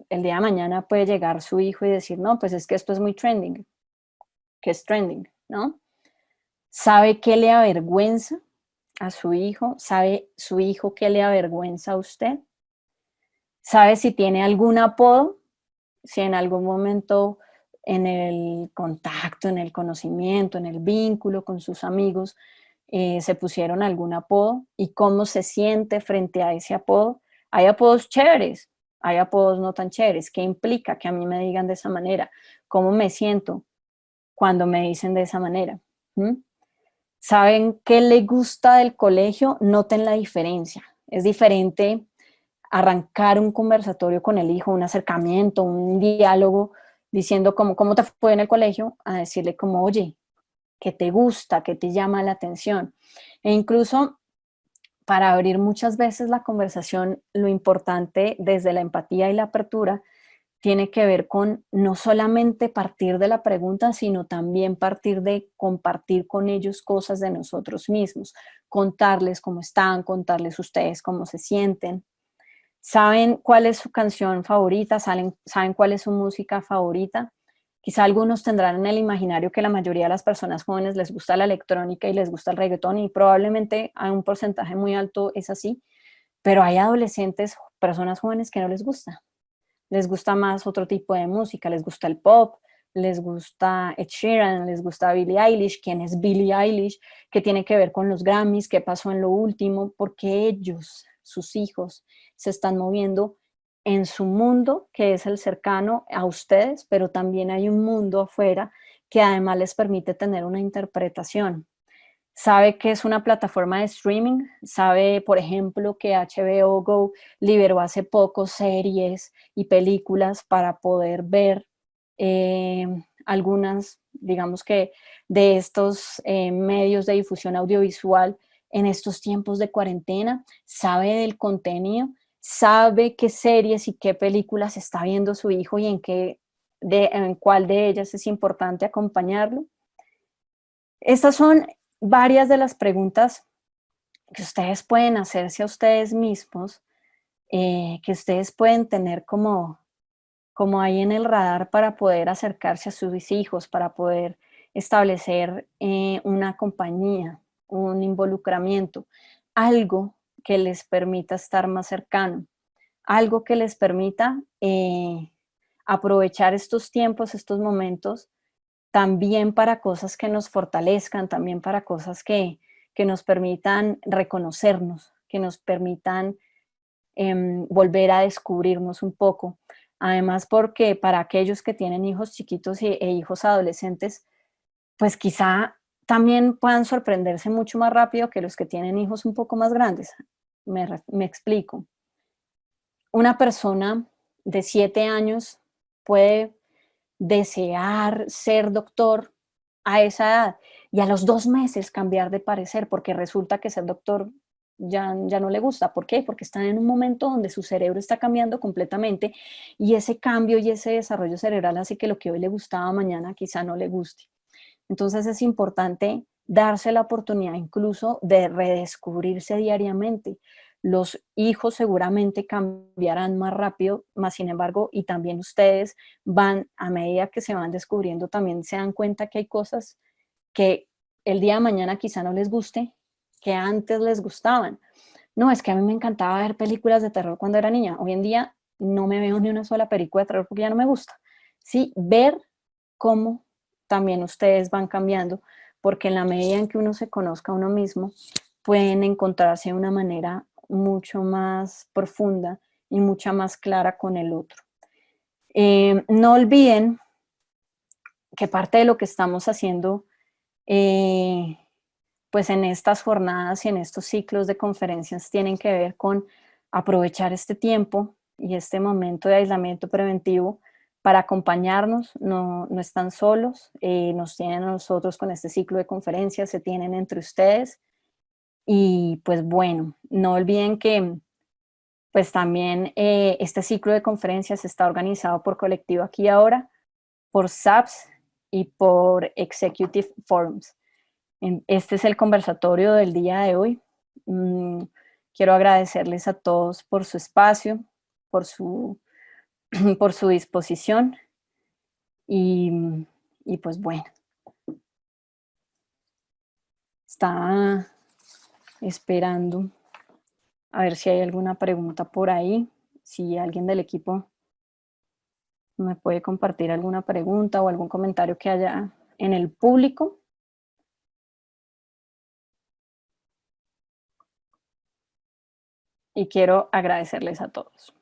el día de mañana puede llegar su hijo y decir, no, pues es que esto es muy trending. ¿Qué es trending? ¿No? ¿Sabe qué le avergüenza a su hijo? ¿Sabe su hijo qué le avergüenza a usted? ¿Sabe si tiene algún apodo? Si en algún momento en el contacto, en el conocimiento, en el vínculo con sus amigos, se pusieron algún apodo y cómo se siente frente a ese apodo. Hay apodos chéveres, hay apodos no tan chéveres. ¿Qué implica que a mí me digan de esa manera? ¿Cómo me siento cuando me dicen de esa manera? ¿Mm? ¿Saben qué le gusta del colegio? Noten la diferencia. Es diferente arrancar un conversatorio con el hijo, un acercamiento, un diálogo, diciendo cómo te fue en el colegio, a decirle como, oye, ¿qué te gusta? ¿Qué te llama la atención? E incluso para abrir muchas veces la conversación, lo importante desde la empatía y la apertura tiene que ver con no solamente partir de la pregunta, sino también partir de compartir con ellos cosas de nosotros mismos, contarles cómo están, contarles ustedes cómo se sienten. ¿Saben cuál es su canción favorita? ¿Saben cuál es su música favorita? Quizá algunos tendrán en el imaginario que la mayoría de las personas jóvenes les gusta la electrónica y les gusta el reggaetón y probablemente a un porcentaje muy alto es así, pero hay adolescentes, personas jóvenes que no les gusta más otro tipo de música, les gusta el pop, les gusta Ed Sheeran, les gusta Billie Eilish. ¿Quién es Billie Eilish? ¿Qué tiene que ver con los Grammys? ¿Qué pasó en lo último? Porque ellos, sus hijos, se están moviendo en su mundo, que es el cercano a ustedes, pero también hay un mundo afuera que además les permite tener una interpretación. Sabe que es una plataforma de streaming, sabe, por ejemplo, que HBO Go liberó hace poco series y películas para poder ver eh, algunas, digamos que, de estos medios de difusión audiovisual en estos tiempos de cuarentena, sabe del contenido, sabe qué series y qué películas está viendo su hijo y en cuál de ellas es importante acompañarlo. Estas son varias de las preguntas que ustedes pueden hacerse a ustedes mismos, que ustedes pueden tener como ahí en el radar para poder acercarse a sus hijos, para poder establecer una compañía, un involucramiento, algo que les permita estar más cercano, algo que les permita aprovechar estos tiempos, estos momentos también para cosas que nos fortalezcan, también para cosas que nos permitan reconocernos, que nos permitan volver a descubrirnos un poco. Además, porque para aquellos que tienen hijos chiquitos e hijos adolescentes, pues quizá también puedan sorprenderse mucho más rápido que los que tienen hijos un poco más grandes. Me explico. Una persona de 7 años puede desear ser doctor a esa edad y a los 2 meses cambiar de parecer, porque resulta que ser doctor ya no le gusta. ¿Por qué? Porque están en un momento donde su cerebro está cambiando completamente y ese cambio y ese desarrollo cerebral hace que lo que hoy le gustaba mañana quizá no le guste. Entonces es importante darse la oportunidad incluso de redescubrirse diariamente. Los hijos seguramente cambiarán más rápido, más sin embargo, y también ustedes van, a medida que se van descubriendo, también se dan cuenta que hay cosas que el día de mañana quizá no les guste, que antes les gustaban. No, es que a mí me encantaba ver películas de terror cuando era niña. Hoy en día no me veo ni una sola película de terror porque ya no me gusta. Sí, ver cómo también ustedes van cambiando, porque en la medida en que uno se conozca a uno mismo, pueden encontrarse de una manera mucho más profunda y mucha más clara con el otro. No olviden que parte de lo que estamos haciendo eh, pues en estas jornadas y en estos ciclos de conferencias tienen que ver con aprovechar este tiempo y este momento de aislamiento preventivo para acompañarnos, no están solos, nos tienen a nosotros con este ciclo de conferencias, se tienen entre ustedes y pues bueno, no olviden que pues también este ciclo de conferencias está organizado por Colectivo Aquí y Ahora, por SAPS y por Executive Forums. Este es el conversatorio del día de hoy. Quiero agradecerles a todos por su espacio, por su, por su disposición y pues bueno, está esperando a ver si hay alguna pregunta por ahí, si alguien del equipo me puede compartir alguna pregunta o algún comentario que haya en el público. Y quiero agradecerles a todos.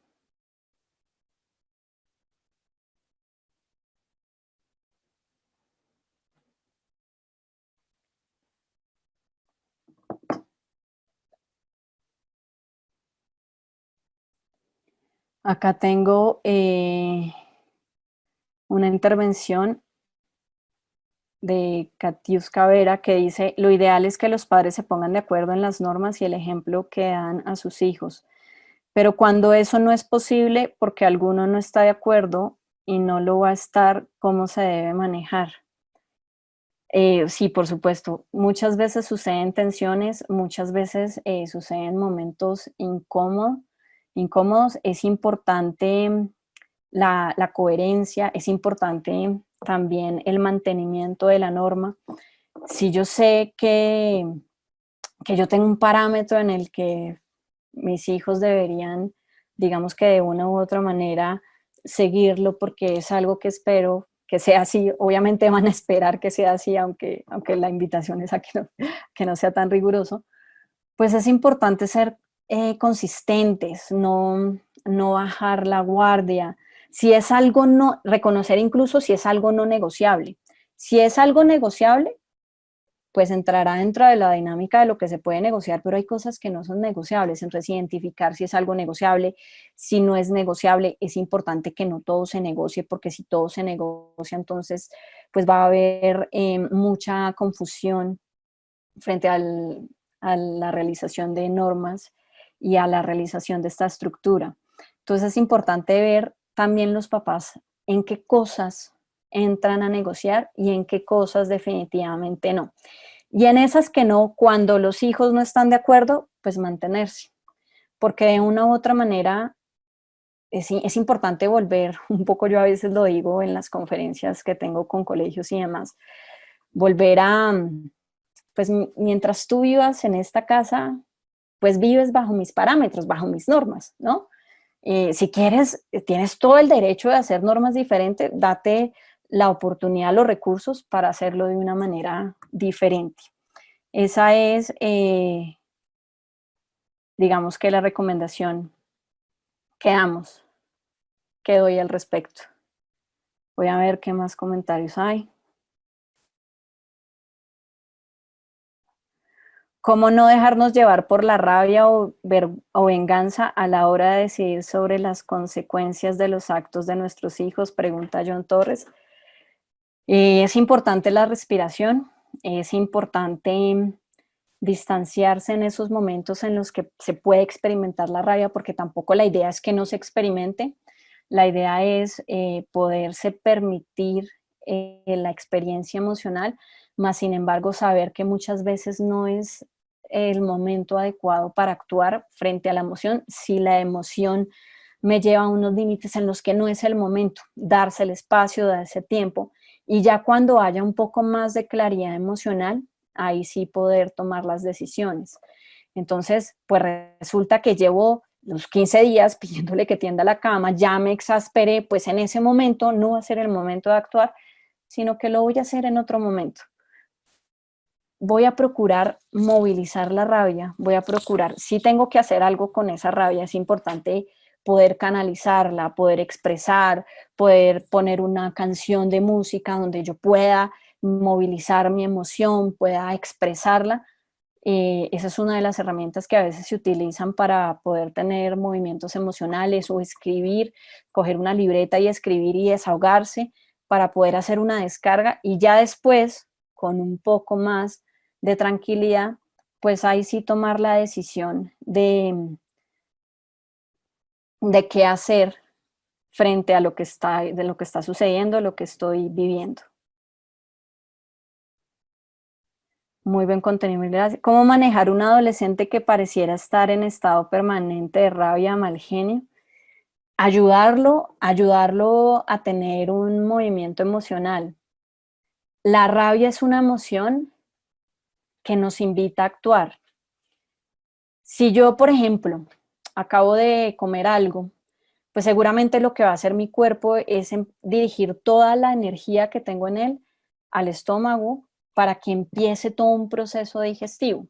Acá tengo una intervención de Katiuska Vera que dice: lo ideal es que los padres se pongan de acuerdo en las normas y el ejemplo que dan a sus hijos. Pero cuando eso no es posible porque alguno no está de acuerdo y no lo va a estar, ¿cómo se debe manejar? Sí, por supuesto. Muchas veces suceden tensiones, muchas veces suceden momentos incómodos. Es importante la coherencia, es importante también el mantenimiento de la norma. Si yo sé que yo tengo un parámetro en el que mis hijos deberían, digamos que de una u otra manera, seguirlo porque es algo que espero que sea así. Obviamente van a esperar que sea así, aunque la invitación es a que no sea tan riguroso. Pues es importante ser consistentes, no bajar la guardia. Si es algo no, reconocer incluso si es algo no negociable. Si es algo negociable, pues entrará dentro de la dinámica de lo que se puede negociar, pero hay cosas que no son negociables. Entonces, identificar si es algo negociable, si no es negociable, es importante que no todo se negocie, porque si todo se negocia, entonces, pues va a haber mucha confusión frente a la realización de normas y a la realización de esta estructura. Entonces, es importante ver también los papás en qué cosas entran a negociar y en qué cosas definitivamente no. Y en esas que no, cuando los hijos no están de acuerdo, pues mantenerse. Porque de una u otra manera es importante volver, un poco yo a veces lo digo en las conferencias que tengo con colegios y demás, volver a, pues mientras tú vivas en esta casa, pues vives bajo mis parámetros, bajo mis normas, ¿no? Si quieres, tienes todo el derecho de hacer normas diferentes, date la oportunidad, los recursos para hacerlo de una manera diferente. Esa es, digamos que la recomendación que damos, que doy al respecto. Voy a ver qué más comentarios hay. ¿Cómo no dejarnos llevar por la rabia o venganza a la hora de decidir sobre las consecuencias de los actos de nuestros hijos? Pregunta John Torres. Es importante la respiración, es importante distanciarse en esos momentos en los que se puede experimentar la rabia, porque tampoco la idea es que no se experimente, la idea es poderse permitir la experiencia emocional, más sin embargo saber que muchas veces no es el momento adecuado para actuar frente a la emoción, si la emoción me lleva a unos límites en los que no es el momento, darse el espacio, darse tiempo, y ya cuando haya un poco más de claridad emocional, ahí sí poder tomar las decisiones. Entonces, pues resulta que llevo los 15 días pidiéndole que tienda la cama, ya me exasperé, pues en ese momento no va a ser el momento de actuar, sino que lo voy a hacer en otro momento. Voy a procurar movilizar la rabia, voy a procurar, si tengo que hacer algo con esa rabia, es importante poder canalizarla, poder expresar, poder poner una canción de música donde yo pueda movilizar mi emoción, pueda expresarla. Esa es una de las herramientas que a veces se utilizan para poder tener movimientos emocionales o escribir, coger una libreta y escribir y desahogarse para poder hacer una descarga y ya después, con un poco más de tranquilidad, pues ahí sí tomar la decisión de qué hacer frente a de lo que está sucediendo, lo que estoy viviendo. Muy buen contenido, mil gracias. ¿Cómo manejar un adolescente que pareciera estar en estado permanente de rabia, mal genio? Ayudarlo a tener un movimiento emocional. La rabia es una emoción que nos invita a actuar. Si yo, por ejemplo, acabo de comer algo, pues seguramente lo que va a hacer mi cuerpo es dirigir toda la energía que tengo en él al estómago para que empiece todo un proceso digestivo.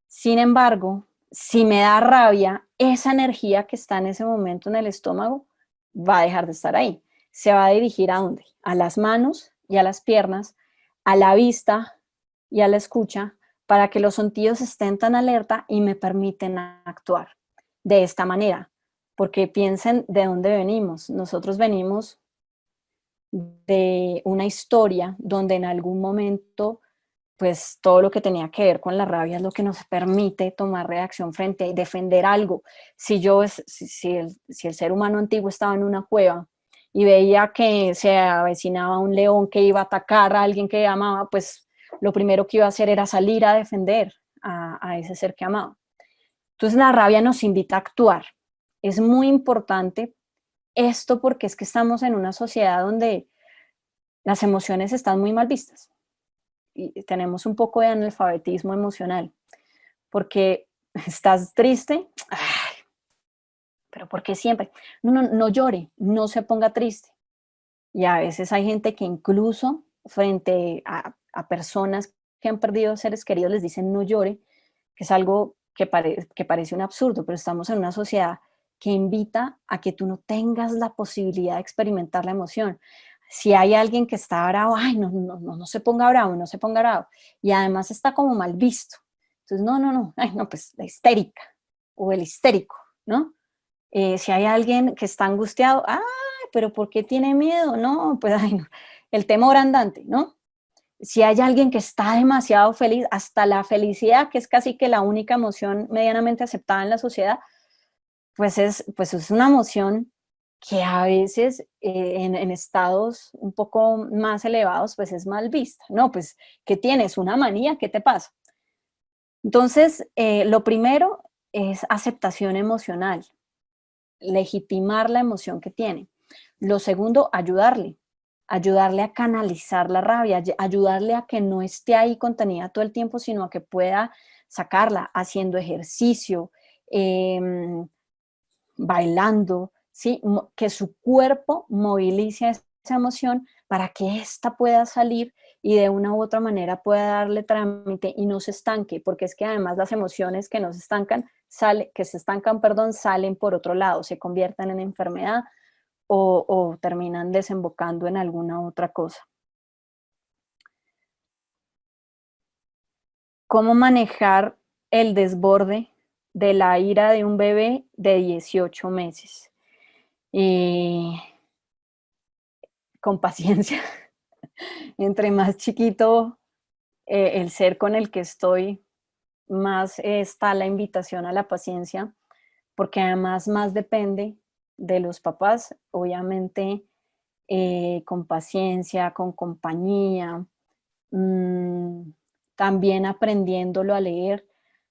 Sin embargo, si me da rabia, esa energía que está en ese momento en el estómago va a dejar de estar ahí. Se va a dirigir ¿a dónde? A las manos y a las piernas, a la vista y a la escucha, para que los sentidos estén tan alerta y me permiten actuar de esta manera. Porque piensen de dónde venimos. Nosotros venimos de una historia donde en algún momento pues todo lo que tenía que ver con la rabia es lo que nos permite tomar reacción frente a defender algo. Si el ser humano antiguo estaba en una cueva y veía que se avecinaba un león que iba a atacar a alguien que amaba, pues lo primero que iba a hacer era salir a defender a ese ser que amaba. Entonces la rabia nos invita a actuar. Es muy importante esto porque es que estamos en una sociedad donde las emociones están muy mal vistas y tenemos un poco de analfabetismo emocional, porque estás triste, ay, pero ¿por qué siempre? No llore, no se ponga triste. Y a veces hay gente que incluso frente a personas que han perdido seres queridos les dicen no llore, que es algo que parece un absurdo, pero estamos en una sociedad que invita a que tú no tengas la posibilidad de experimentar la emoción. Si hay alguien que está bravo, ay, no se ponga bravo, no se ponga bravo. Y además está como mal visto. Entonces, ay, no, pues la histérica o el histérico, ¿no? Si hay alguien que está angustiado, ay, pero ¿por qué tiene miedo? No, pues, ay, no. El temor andante, ¿no? Si hay alguien que está demasiado feliz, hasta la felicidad, que es casi que la única emoción medianamente aceptada en la sociedad, pues es una emoción que a veces en estados un poco más elevados, pues es mal vista. No, pues, ¿qué tienes? ¿Una manía? ¿Qué te pasa? Entonces, lo primero es aceptación emocional, legitimar la emoción que tiene. Lo segundo, ayudarle a canalizar la rabia, ayudarle a que no esté ahí contenida todo el tiempo, sino a que pueda sacarla haciendo ejercicio, bailando, ¿sí? Que su cuerpo movilice esa emoción para que ésta pueda salir y de una u otra manera pueda darle trámite y no se estanque, porque es que además las emociones que nos estancan, salen por otro lado, se convierten en enfermedad o terminan desembocando en alguna otra cosa. ¿Cómo manejar el desborde de la ira de un bebé de 18 meses? Con paciencia. Entre más chiquito el ser con el que estoy, más está la invitación a la paciencia, porque además más depende de los papás, obviamente con paciencia, con compañía, mm, también aprendiéndolo a leer.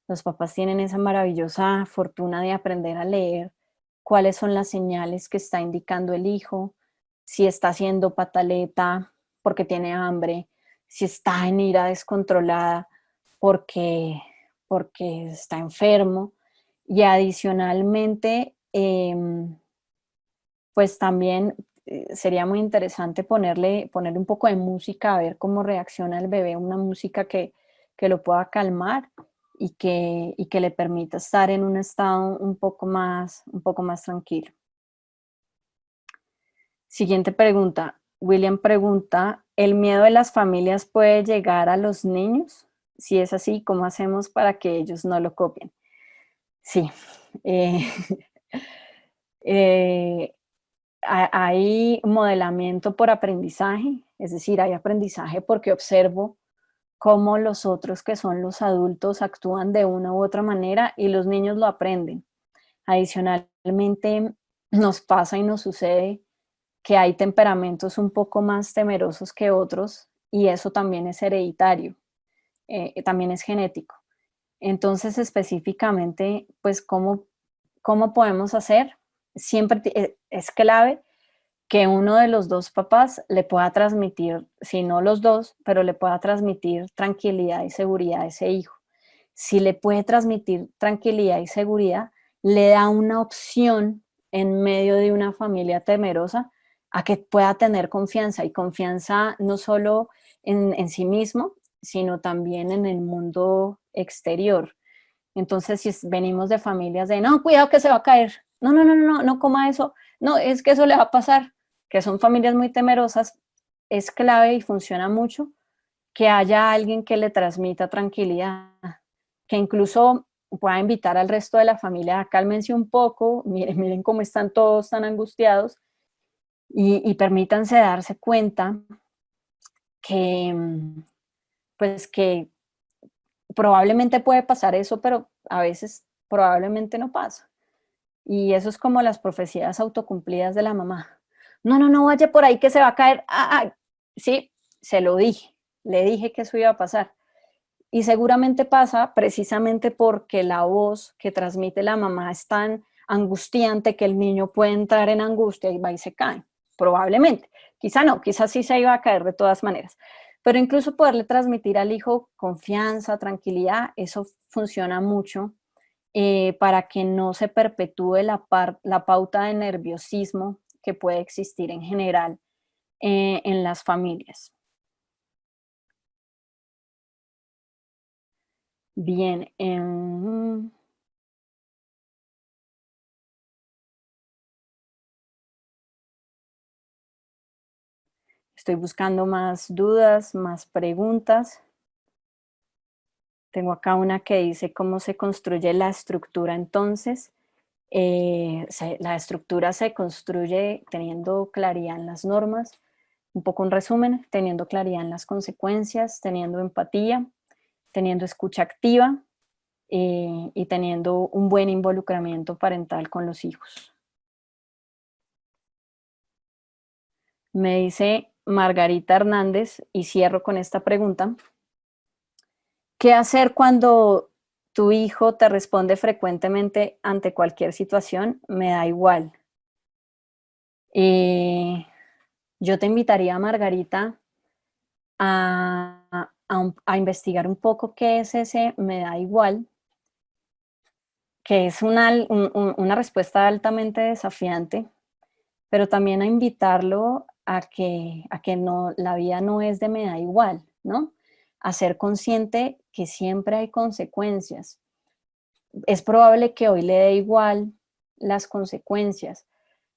Los papás tienen esa maravillosa fortuna de aprender a leer cuáles son las señales que está indicando el hijo, si está haciendo pataleta porque tiene hambre, si está en ira descontrolada porque está enfermo. Y adicionalmente, pues también sería muy interesante ponerle un poco de música, a ver cómo reacciona el bebé, una música que lo pueda calmar y que le permita estar en un estado un poco más tranquilo. Siguiente pregunta. William pregunta, ¿el miedo de las familias puede llegar a los niños? Si es así, ¿cómo hacemos para que ellos no lo copien? Sí. eh, eh, hay modelamiento por aprendizaje, es decir, hay aprendizaje porque observo cómo los otros que son los adultos actúan de una u otra manera y los niños lo aprenden. Adicionalmente, nos pasa y nos sucede que hay temperamentos un poco más temerosos que otros y eso también es hereditario, también es genético. Entonces, específicamente, pues, ¿cómo podemos hacer? Siempre es clave que uno de los dos papás le pueda transmitir, si no los dos, pero le pueda transmitir tranquilidad y seguridad a ese hijo. Si le puede transmitir tranquilidad y seguridad, le da una opción en medio de una familia temerosa a que pueda tener confianza y confianza no solo en sí mismo, sino también en el mundo exterior. Entonces, si venimos de familias de, no, cuidado que se va a caer, no, no, no, no, no coma eso, no, es que eso le va a pasar, que son familias muy temerosas, es clave y funciona mucho que haya alguien que le transmita tranquilidad, que incluso pueda invitar al resto de la familia, cálmense un poco, miren, miren cómo están todos tan angustiados y permítanse darse cuenta que, pues que probablemente puede pasar eso, pero a veces probablemente no pasa. Y eso es como las profecías autocumplidas de la mamá. No, no, no vaya por ahí que se va a caer. Sí, se lo dije, le dije que eso iba a pasar. Y seguramente pasa precisamente porque la voz que transmite la mamá es tan angustiante que el niño puede entrar en angustia y va y se cae. Probablemente. Quizá no, quizás sí se iba a caer de todas maneras. Pero incluso poderle transmitir al hijo confianza, tranquilidad, eso funciona mucho para que no se perpetúe la pauta de nerviosismo que puede existir en general en las familias. Bien, estoy buscando más dudas, más preguntas. Tengo acá una que dice cómo se construye la estructura entonces. La estructura se construye teniendo claridad en las normas, un poco un resumen, teniendo claridad en las consecuencias, teniendo empatía, teniendo escucha activa y teniendo un buen involucramiento parental con los hijos. Me dice Margarita Hernández, y cierro con esta pregunta. ¿Qué hacer cuando tu hijo te responde frecuentemente ante cualquier situación? Me da igual. Eh, yo te invitaría, Margarita, a investigar un poco qué es ese me da igual, que es una respuesta altamente desafiante, pero también a invitarlo a que no, la vida no es de me da igual, ¿no? A ser consciente que siempre hay consecuencias. Es probable que hoy le dé igual las consecuencias,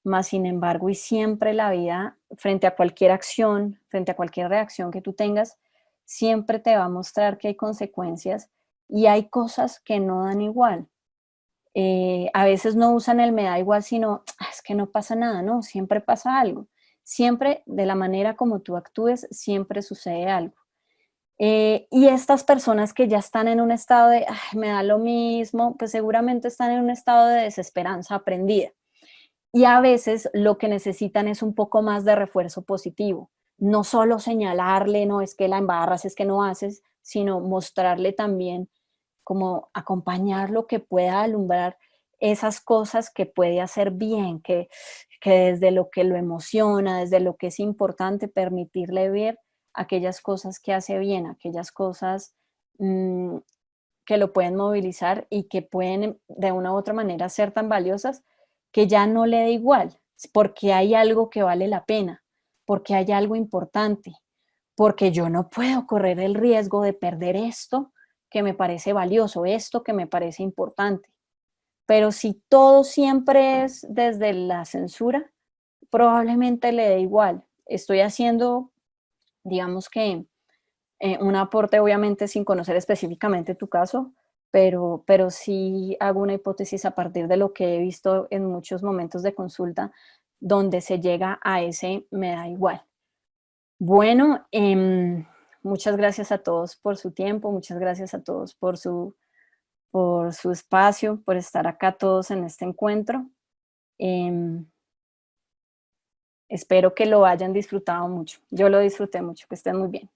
mas sin embargo, y siempre la vida, frente a cualquier acción, frente a cualquier reacción que tú tengas, siempre te va a mostrar que hay consecuencias y hay cosas que no dan igual. A veces no usan el me da igual, sino es que no pasa nada, no, siempre pasa algo. Siempre de la manera como tú actúes, siempre sucede algo. Y estas personas que ya están en un estado de "Ay, me da lo mismo", pues seguramente están en un estado de desesperanza aprendida. Y a veces lo que necesitan es un poco más de refuerzo positivo. No solo señalarle, no es que la embarras, es que no haces, sino mostrarle también como acompañarlo que pueda alumbrar esas cosas que puede hacer bien, que desde lo que lo emociona, desde lo que es importante, permitirle ver aquellas cosas que hace bien, aquellas cosas mm, que lo pueden movilizar y que pueden de una u otra manera ser tan valiosas que ya no le da igual, porque hay algo que vale la pena, porque hay algo importante, porque yo no puedo correr el riesgo de perder esto que me parece valioso, esto que me parece importante. Pero si todo siempre es desde la censura, probablemente le dé igual. Estoy haciendo, digamos que, un aporte, obviamente, sin conocer específicamente tu caso, pero sí hago una hipótesis a partir de lo que he visto en muchos momentos de consulta, donde se llega a ese me da igual. Bueno, muchas gracias a todos por su tiempo, muchas gracias a todos por su espacio, por estar acá todos en este encuentro. Espero que lo hayan disfrutado mucho. Yo lo disfruté mucho. Que estén muy bien.